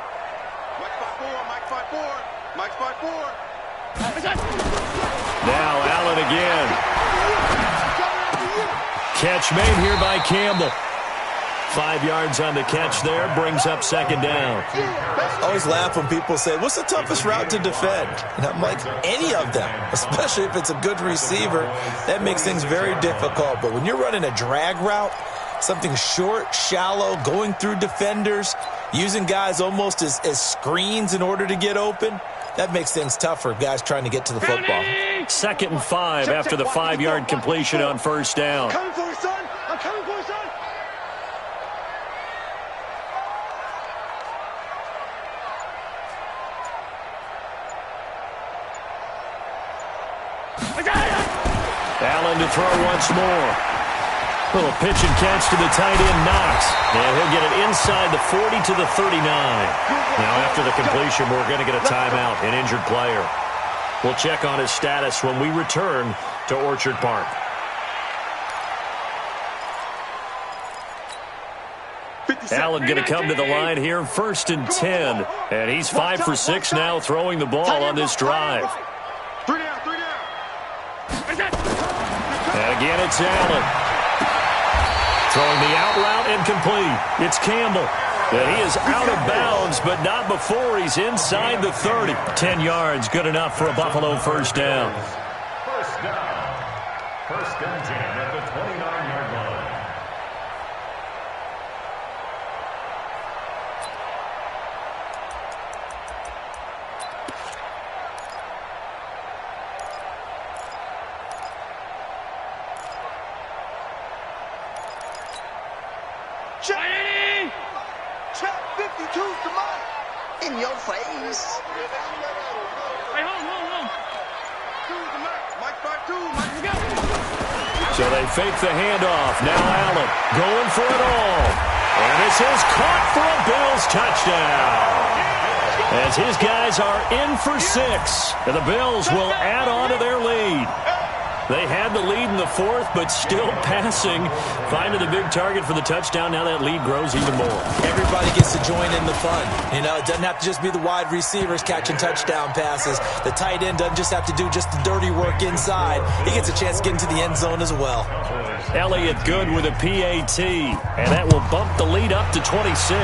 5-4. Mike 5-4. Now Allen again. Catch made here by Campbell. 5 yards on the catch there, brings up 2nd down. I always laugh when people say, what's the toughest route to defend? And I'm like, any of them, especially if it's a good receiver. That makes things very difficult. But when you're running a drag route, something short, shallow, going through defenders, using guys almost as screens in order to get open, that makes things tough for guys trying to get to the football. 2nd and 5 after the 5-yard completion on 1st down. Coming for you, son. I'm coming for you, son. Allen to throw once more. Little pitch and catch to the tight end Knox. And he'll get it inside the 40 to the 39. Now after the completion, we're going to get a timeout, an injured player. We'll check on his status when we return to Orchard Park. Allen going to come to the line here, 1st and 10. And he's 5 for 6 now throwing the ball on this drive. 3 down, 3 down. And again, it's Allen. Throwing the out route incomplete. It's Campbell. And he is out of bounds, but not before he's inside the 30. 10 yards, good enough for a Buffalo first down. First down. 1st and 10 at the 29-yard line. Check 52 to Mike. In your face. Hey, hold. Mike 5-2. Mike, go. So they fake the handoff. Now Allen going for it all. And this is caught for a Bills touchdown. As his guys are in for 6. And the Bills will add on to their lead. They had the lead in the 4th, but still passing. Finding the big target for the touchdown. Now that lead grows even more. Everybody gets to join in the fun. You know, it doesn't have to just be the wide receivers catching touchdown passes. The tight end doesn't just have to do just the dirty work inside. He gets a chance to get into the end zone as well. Elliott good with a PAT, and that will bump the lead up to 26.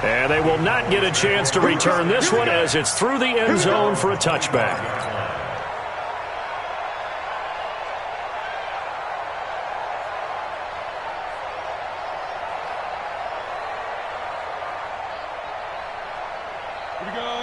And they will not get a chance to return this one as it's through the end zone for a touchback.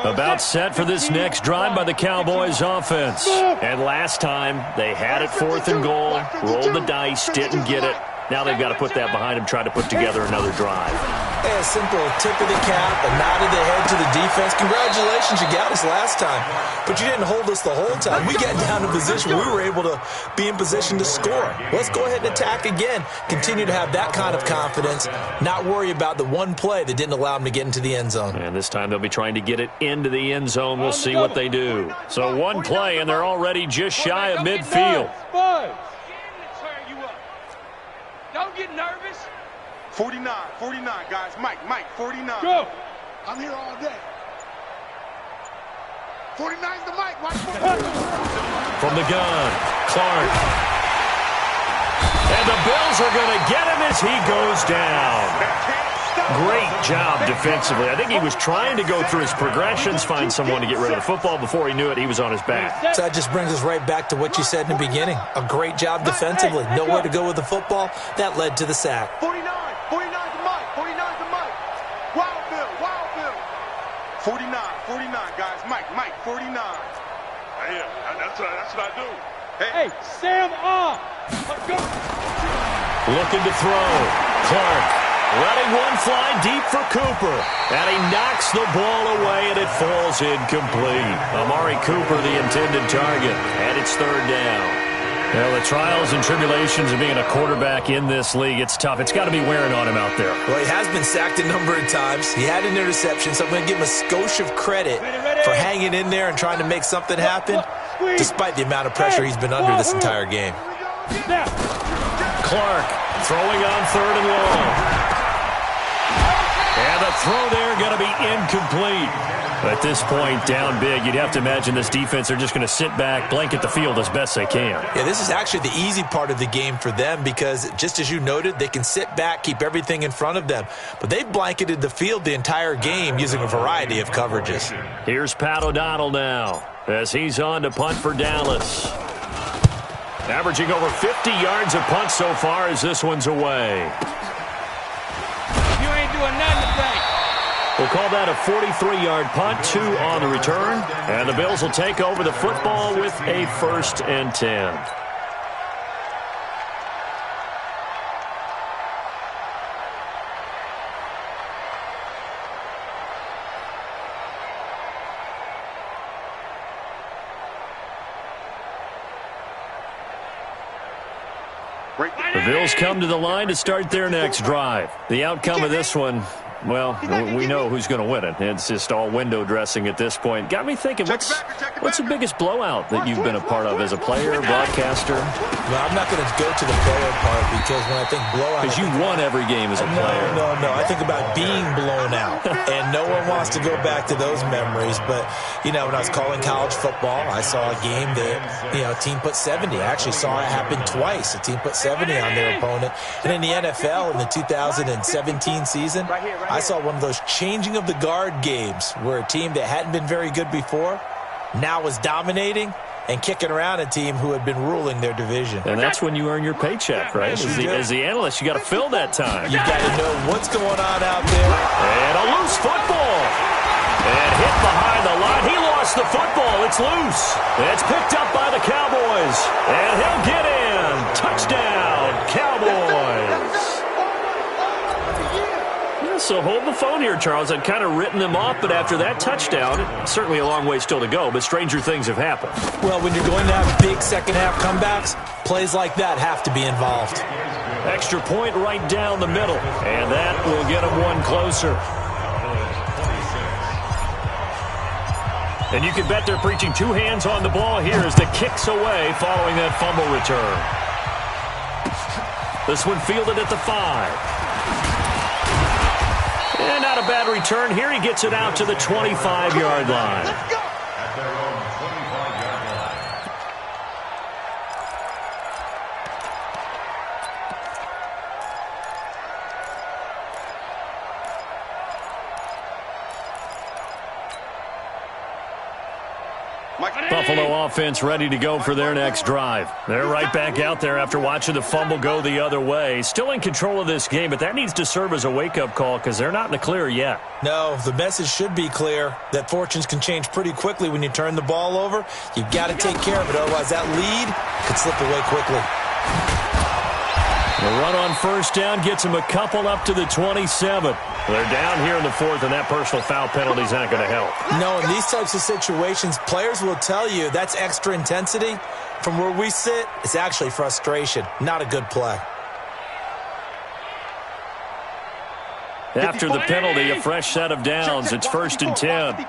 About set for this next drive by the Cowboys offense. And last time they had it 4th and goal, rolled the dice, didn't get it. Now they've got to put that behind them, try to put together another drive. Hey, a simple tip of the cap, a nod of the head to the defense. Congratulations, you got us last time. But you didn't hold us the whole time. We got down to position where we were able to be in position to score. Let's go ahead and attack again. Continue to have that kind of confidence. Not worry about the one play that didn't allow them to get into the end zone. And this time they'll be trying to get it into the end zone. We'll see what they do. So one play, and they're already just shy of midfield. Don't get nervous. 49, guys. Mike, 49. Go. I'm here all day. 49's the Mike. From the gun, Clark. And the Bills are going to get him as he goes down. Great job defensively. I think he was trying to go through his progressions, find someone to get rid of the football. Before he knew it, he was on his back. So that just brings us right back to what you said in the beginning. A great job defensively. Nowhere to go with the football. That led to the sack. 49 to Mike. 49 to Mike. Wild Bill. 49, guys. Mike, 49. Yeah, that's what I do. Hey, Sam off. Go. Looking to throw. Clark letting one fly deep for Cooper. And he knocks the ball away, and it falls incomplete. Amari Cooper, the intended target. And it's third down. Well, the trials and tribulations of being a quarterback in this league, it's tough. It's got to be wearing on him out there. Well, he has been sacked a number of times. He had an interception, so I'm going to give him a skosh of credit for hanging in there and trying to make something happen, despite the amount of pressure he's been under this entire game. Clark throwing on third and long. And the throw there going to be incomplete. At this point, down big, you'd have to imagine this defense are just going to sit back, blanket the field as best they can. Yeah, this is actually the easy part of the game for them because, just as you noted, they can sit back, keep everything in front of them. But they've blanketed the field the entire game using a variety of coverages. Here's Pat O'Donnell now as he's on to punt for Dallas. Averaging over 50 yards a punt so far as this one's away. You ain't doing nothing today. We'll call that a 43-yard punt, 2 on the return. And the Bills will take over the football with a 1st and 10. The Bills come to the line to start their next drive. The outcome of this one, well, we know who's going to win it. It's just all window dressing at this point. Got me thinking, what's the biggest blowout that you've been a part of as a player, broadcaster? Well, I'm not going to go to the player part because when I think blowout... Because you won every game as a player. No. I think about being blown out. And no one wants to go back to those memories. But, you know, when I was calling college football, I saw a game that, you know, a team put 70. I actually saw it happen twice. A team put 70 on their opponent. And in the NFL, in the 2017 season, I saw one of those changing of the guard games where a team that hadn't been very good before now was dominating and kicking around a team who had been ruling their division. And that's when you earn your paycheck, right? As the analyst, you got to fill that time. You got to know what's going on out there. And a loose football. And hit behind the line. He lost the football. It's loose. It's picked up by the Cowboys. And he'll get in. Touchdown, Cowboys. So hold the phone here, Charles. I'd kind of written them off, but after that touchdown, certainly a long way still to go, but stranger things have happened. Well, when you're going to have big second-half comebacks, plays like that have to be involved. Extra point right down the middle, and that will get them one closer. And you can bet they're preaching 2 hands on the ball here as the kick's away following that fumble return. This one fielded at the 5. And not a bad return. Here he gets it out to the 25-yard line. At their own 25-yard line. Buffalo offense ready to go for their next drive. They're right back out there after watching the fumble go the other way. Still in control of this game, but that needs to serve as a wake-up call because they're not in the clear yet. No, the message should be clear that fortunes can change pretty quickly when you turn the ball over. You've got to take care of it, otherwise that lead could slip away quickly. The run on first down gets him a couple up to the 27. They're down here in the 4th, and that personal foul penalty is not going to help. No, in these types of situations, players will tell you that's extra intensity. From where we sit, it's actually frustration, not a good play. After the penalty, a fresh set of downs. It's 1st and 10.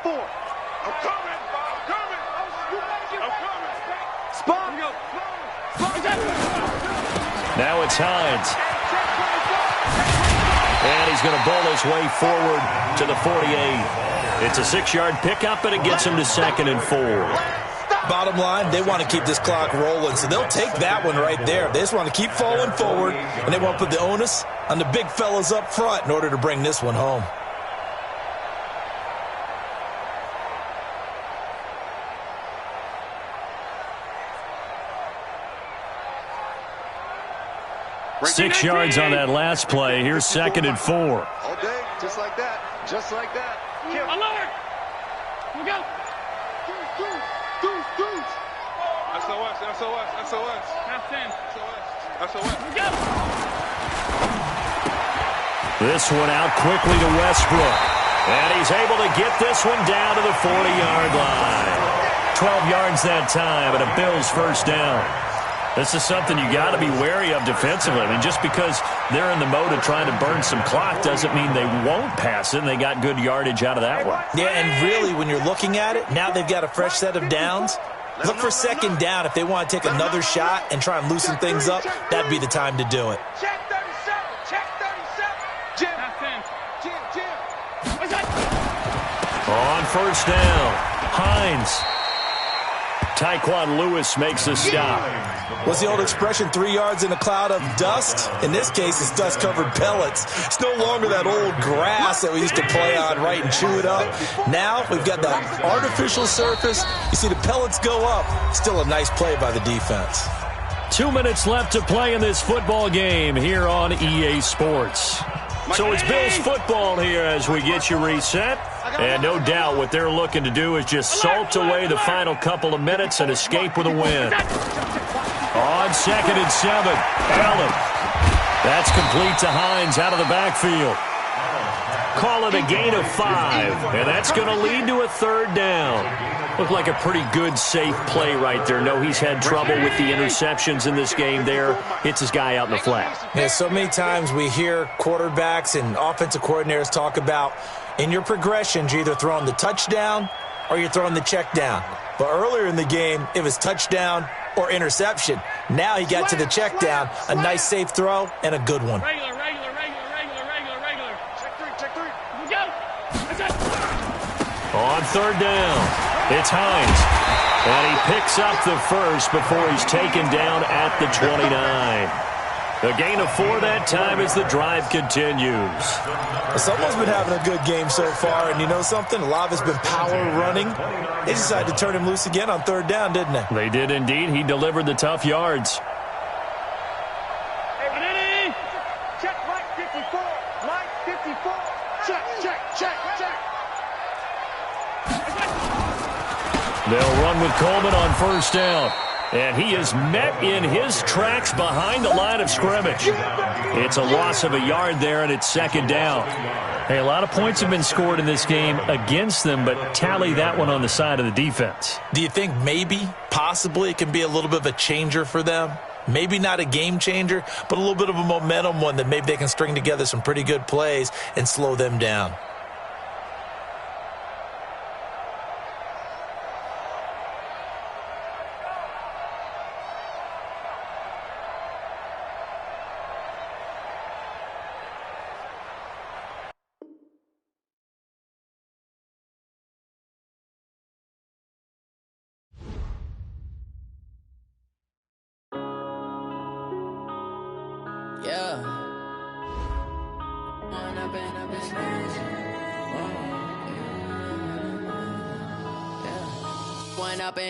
Now it's Hines. And he's going to bowl his way forward to the 48. It's a 6-yard pickup, and it gets him to 2nd and 4. Bottom line, they want to keep this clock rolling, so they'll take that one right there. They just want to keep falling forward, and they want to put the onus on the big fellas up front in order to bring this one home. Six yards on that last play. Here's 2nd and 4. All day, just like that. Just like that. Alert! Here we go. SOS, SOS, SOS. Half 10. SOS, SOS. Here we go. This one out quickly to Westbrook. And he's able to get this one down to the 40-yard line. 12 yards that time, and a Bills first down. This is something you got to be wary of defensively. I mean, just because they're in the mode of trying to burn some clock doesn't mean they won't pass it, and they got good yardage out of that one. Yeah, and really, when you're looking at it, now they've got a fresh set of downs. Look for 2nd down. If they want to take another shot and try and loosen things up, that'd be the time to do it. Check 37. Check 37. Jim. Half 10. Jim. What's that? On first down, Hines. Tyquan Lewis makes a stop. What's the old expression, 3 yards in a cloud of dust? In this case, it's dust-covered pellets. It's no longer that old grass that we used to play on, right, and chew it up. Now we've got that artificial surface. You see the pellets go up. Still a nice play by the defense. 2 minutes left to play in this football game here on EA Sports. So it's Bills football here as we get you reset. And no doubt what they're looking to do is just salt away the final couple of minutes and escape with a win. On 2nd and 7, Allen. That's complete to Hines out of the backfield. Call it a gain of 5, and that's going to lead to a 3rd down. Looked like a pretty good, safe play right there. No, he's had trouble with the interceptions in this game there. Hits his guy out in the flat. Yeah, so many times we hear quarterbacks and offensive coordinators talk about in your progressions, you're either throwing the touchdown or you're throwing the check down. But earlier in the game, it was touchdown or interception. Now he got to the check down, a nice safe throw, and a good one. Regular. Check 3. Here we go. What's that? On 3rd down. It's Hines, and he picks up the first before he's taken down at the 29. A gain of 4 that time as the drive continues. Someone's been having a good game so far, and you know something? A lot of it's been power running. They decided to turn him loose again on 3rd down, didn't they? They did indeed. He delivered the tough yards. Hey, Ready? Check right 54. Right 54. Check. They'll run with Coleman on first down. And he is met in his tracks behind the line of scrimmage. It's a loss of a yard there, and it's 2nd down. Hey, a lot of points have been scored in this game against them, but tally that one on the side of the defense. Do you think maybe, possibly, it can be a little bit of a changer for them? Maybe not a game changer, but a little bit of a momentum one that maybe they can string together some pretty good plays and slow them down.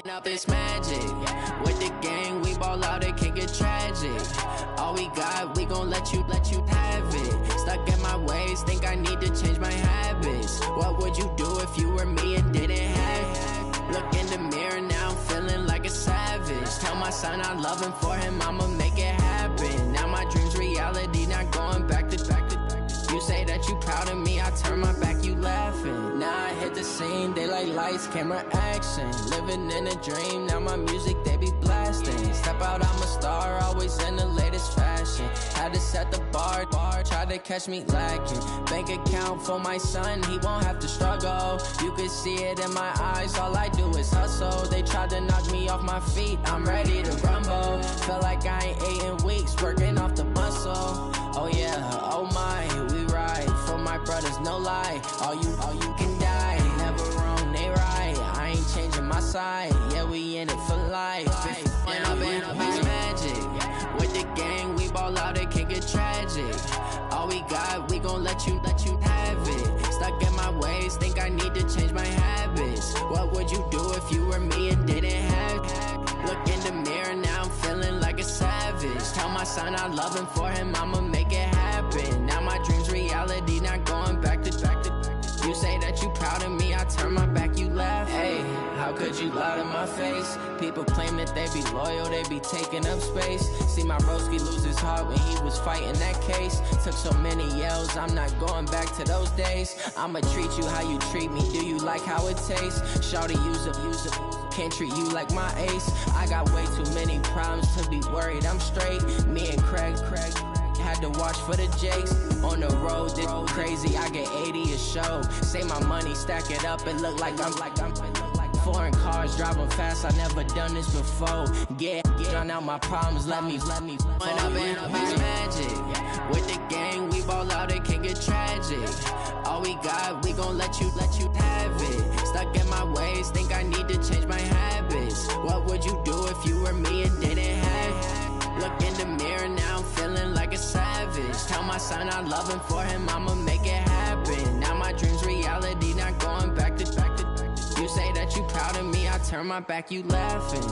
Up it's magic. With the gang, we ball out, it can get tragic. All we got, we gon' let you have it. Stuck in my ways, think I need to change my habits. What would you do if you were me and didn't have it? Look in the mirror, now I'm feeling like a savage. Tell my son I love him, for him I'ma make it happen. Now my dream's reality, not going back to. You say that you proud of me, I turn my back, you laughing. Now I hit the scene, they like lights, camera, action. Living in a dream, now my music, they be blasting. Step out, I'm a star, always in the latest fashion. Had to set the bar, try to catch me lacking. Bank account for my son, he won't have to struggle. You can see it in my eyes, all I do is hustle. They tried to knock me off my feet, I'm ready to rumble. Feel like I ain't ate in weeks, working off the muscle. Oh yeah, oh my, we ride for my brothers, no lie. All you can die, never wrong, they right. I ain't changing my side, yeah, we in it life. And I've been up this magic. With the gang, we ball out, it can get tragic. All we got, we gon' let you have it. Stuck in my ways, think I need to change my habits. What would you do if you were me and didn't have it? Look in the mirror, now I'm feeling like a savage. Tell my son I love him, for him I'ma make it happen. Now my dream's reality, not going back to. You say that you proud of me, I turn my back, you laugh. Hey, how could you lie to my face? People claim that they be loyal, they be taking up space. See my broski lose his heart when he was fighting that case. Took so many yells, I'm not going back to those days. I'ma treat you how you treat me, do you like how it tastes? Shawty, use it, can't treat you like my ace. I got way too many problems to be worried, I'm straight. Me and Craig had to watch for the Jakes. On the road, this crazy, I get 80 a show. Say my money, stack it up, it look like I'm foreign cars, driving fast, I never done this before. Drown out my problems, let me When I've been up this magic. With the gang, we ball out, it can get tragic. All we got, we gon' let you have it. Stuck in my ways, think I need to change my habits. What would you do if you were me and didn't have it? Look in the mirror, now I'm feeling like a savage. Tell my son I love him, for him I'ma make it happen. Now my dream's reality, not going back to. You say that you proud of me, I turn my back, you laughing.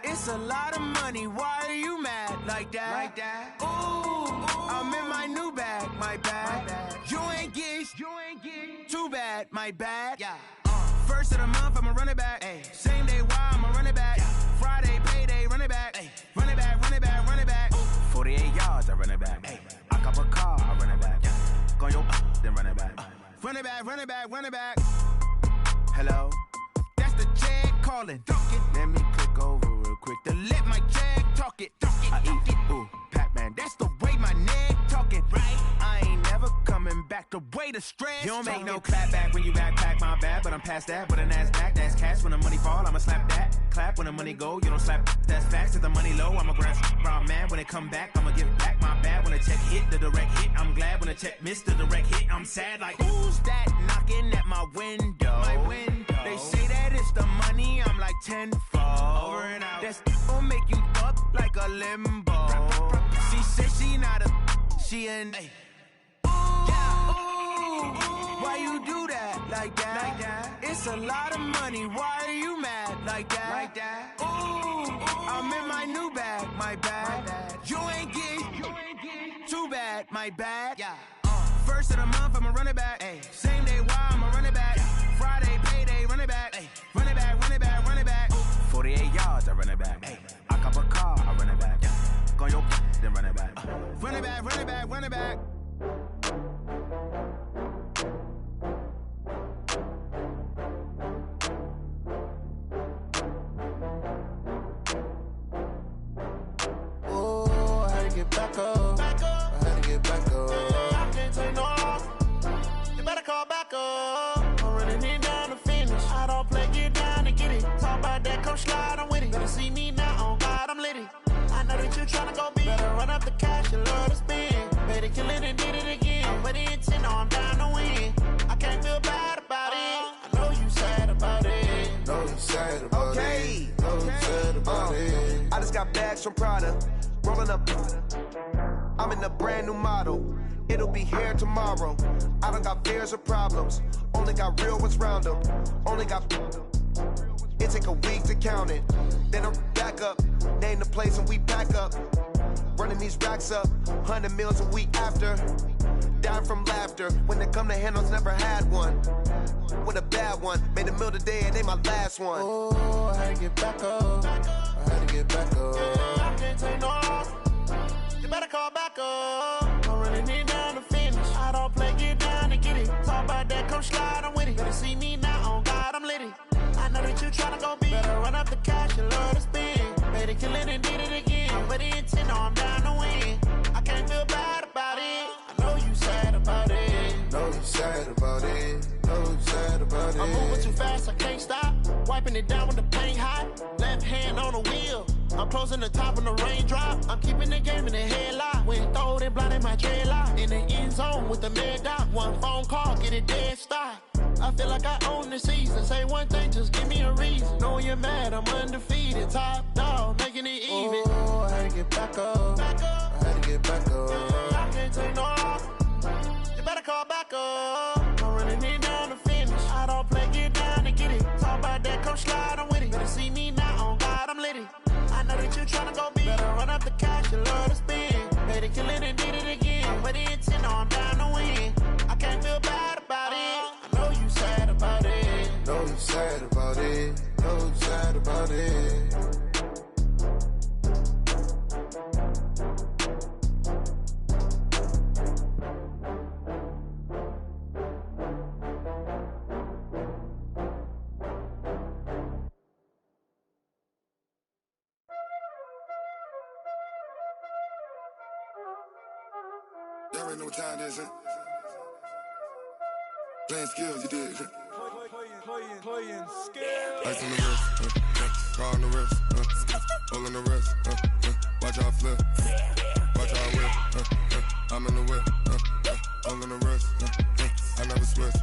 It's a lot of money, why are you mad like that? Ooh, I'm in my new bag, my bad. You ain't get too bad, my bad. Yeah. First of the month, I'ma run it back. Ay. Same day, why I'ma run it back. Yeah. Friday, payday, run it back. Ay. Run it back, run it back, run it back. 48 yards, I run it back. Ay. I cop a car, I run it back. Yeah. Go your then run it back. Run it back, run it back, run it back. Hello? That's the check calling. Let me click over real quick to let my check talk it. I eat it, ooh, Pac-Man. That's the way my neck talking. Right? I ain't never coming back the way the stress. You don't make no clap back when you backpack, my bad. But I'm past that with a NASDAQ. That's cash when the money fall, I'ma slap that. Clap when the money go, you don't slap. That's facts. If the money low, I'ma grab brown man. When it come back, I'ma give back my bad. When the check hit, the direct hit. I'm glad when the check missed the direct hit. I'm sad like, who's that knocking at my window? My window. They say that it's the money, I'm like tenfold. Over and out. That's gon' make you up like a limbo. She said she not a, she an. Ay. Yeah. Ooh, why you do that like that? It's a lot of money, why are you mad like that? Ooh, I'm in my new bag, my bad. You ain't get too bad, my bad. Yeah. First of the month, I'ma run it back. Ay. Same day, why I'ma run it back. Friday, payday, run it back. Ay. Run it back, run it back, run it back. 48 yards, I run it back. Ay. I cop a car, I run it back. Yeah. Go your then run it back. Run it back, run it back, run it back. Oh, I had to get back up. I had to get back up. I can't take no loss. You better call back up. I'm running it down to finish. I don't play, get down to get it. Talk about that, come slide, I'm with it. Better see me now, on God, I'm litty. I know that you tryna go big. Better run up the cash, you love to spend. Better kill it and did it again. I'm with the intent, no, I'm down to win. I can't feel bad about it. I know you sad about it. Know you sad about it. Know you sad about it. I just got bags from Prada. Rolling up. I'm in a brand new model. It'll be here tomorrow. I don't got fears or problems. Only got real ones round them. Only got. It take a week to count it. Then I'm back up. Name the place and we pack up. Running these racks up. 100 meals a week after. Dying from laughter. When it come to handles, never had one. With a bad one. Made a meal today and they my last one. Oh, I had to get back up. I had to get back up. I can't take no loss. You better call back up. I'm running it down to finish. I don't play, get down to get it. Talk about that, come slide, I'm with it. tryna go be. Better run up the cash and love to spend. Made it, kill it, and did it again. I'm with the intent, no, I'm down to win. I can't feel bad about it. I know you sad about it. Know you sad about it. Know you sad about it. I'm moving too fast, I can't stop. Wiping it down with the paint hot. Left hand on the wheel. I'm closing the top of the raindrop. I'm keeping the game in the headlock. When throwed and blinded my dreadlock. In the end zone with the mad dot. One phone call, get it dead stop. I feel like I own the season. Say one thing, just give me a reason. Knowing you're mad, I'm undefeated. Top dog, making it even. Oh, I had to get back up. I had to get back up. I can't take no off. You better call back up. I'm running it down to finish. I don't play, get down to get it. Talk about that, come slide, I'm with it. Better see me now, on God, I'm lit it. I know that you tryna go big. Better run up the cash and love to spend. Made it, kill it, and did it again. I'm with the intent, no, I'm down to win. I can't feel bad about it. I know you sad about it. Know you sad about it. Know you sad about it. Y'all already know what time it is, huh? Playing skills, you did. Playing skills. Ice on the wrist, car on the wrist, hole in the wrist, watch out flip, watch out whip, I'm in the whip, hole in the wrist, I never switch,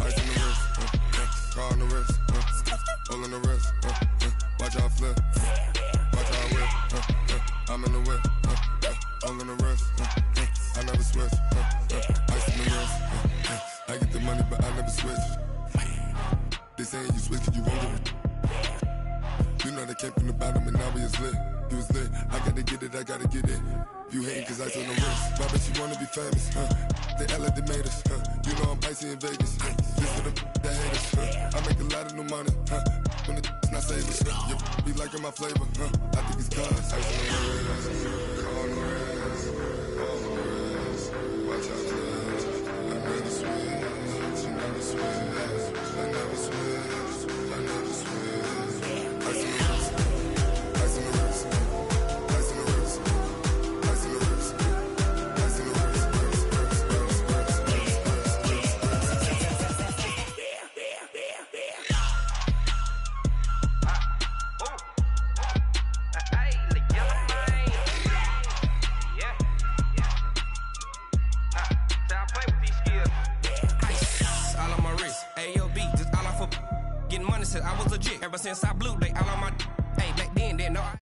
ice on the wrist, car on the wrist, hole in the wrist, watch out flip, watch out whip, I'm in the whip, hole in the wrist, I never switch, ice on the wrist, I get the money but I never switch. They saying you switch 'cause you won't get it. You know they came from the bottom and now we is lit. You was lit, I gotta get it, I gotta get it. You hating 'cause ice on the wrist. Why bet you wanna be famous, They act like they made us, You know I'm icy in Vegas, This for the that hate us, I make a lot of new money, When the not savers, You be liking my flavor, I think it's cause ice on the wrist, car on the wrist, all on the wrist. Watch out for this, I never switch, you never switch. I never switch, I never switch. Ice in the wrist, ice in the wrist, ice in the wrist, ice in the wrist, ice in the wrist, Getting money since I was legit. Ever since I blew, they all on my. Hey, back then, didn't know I.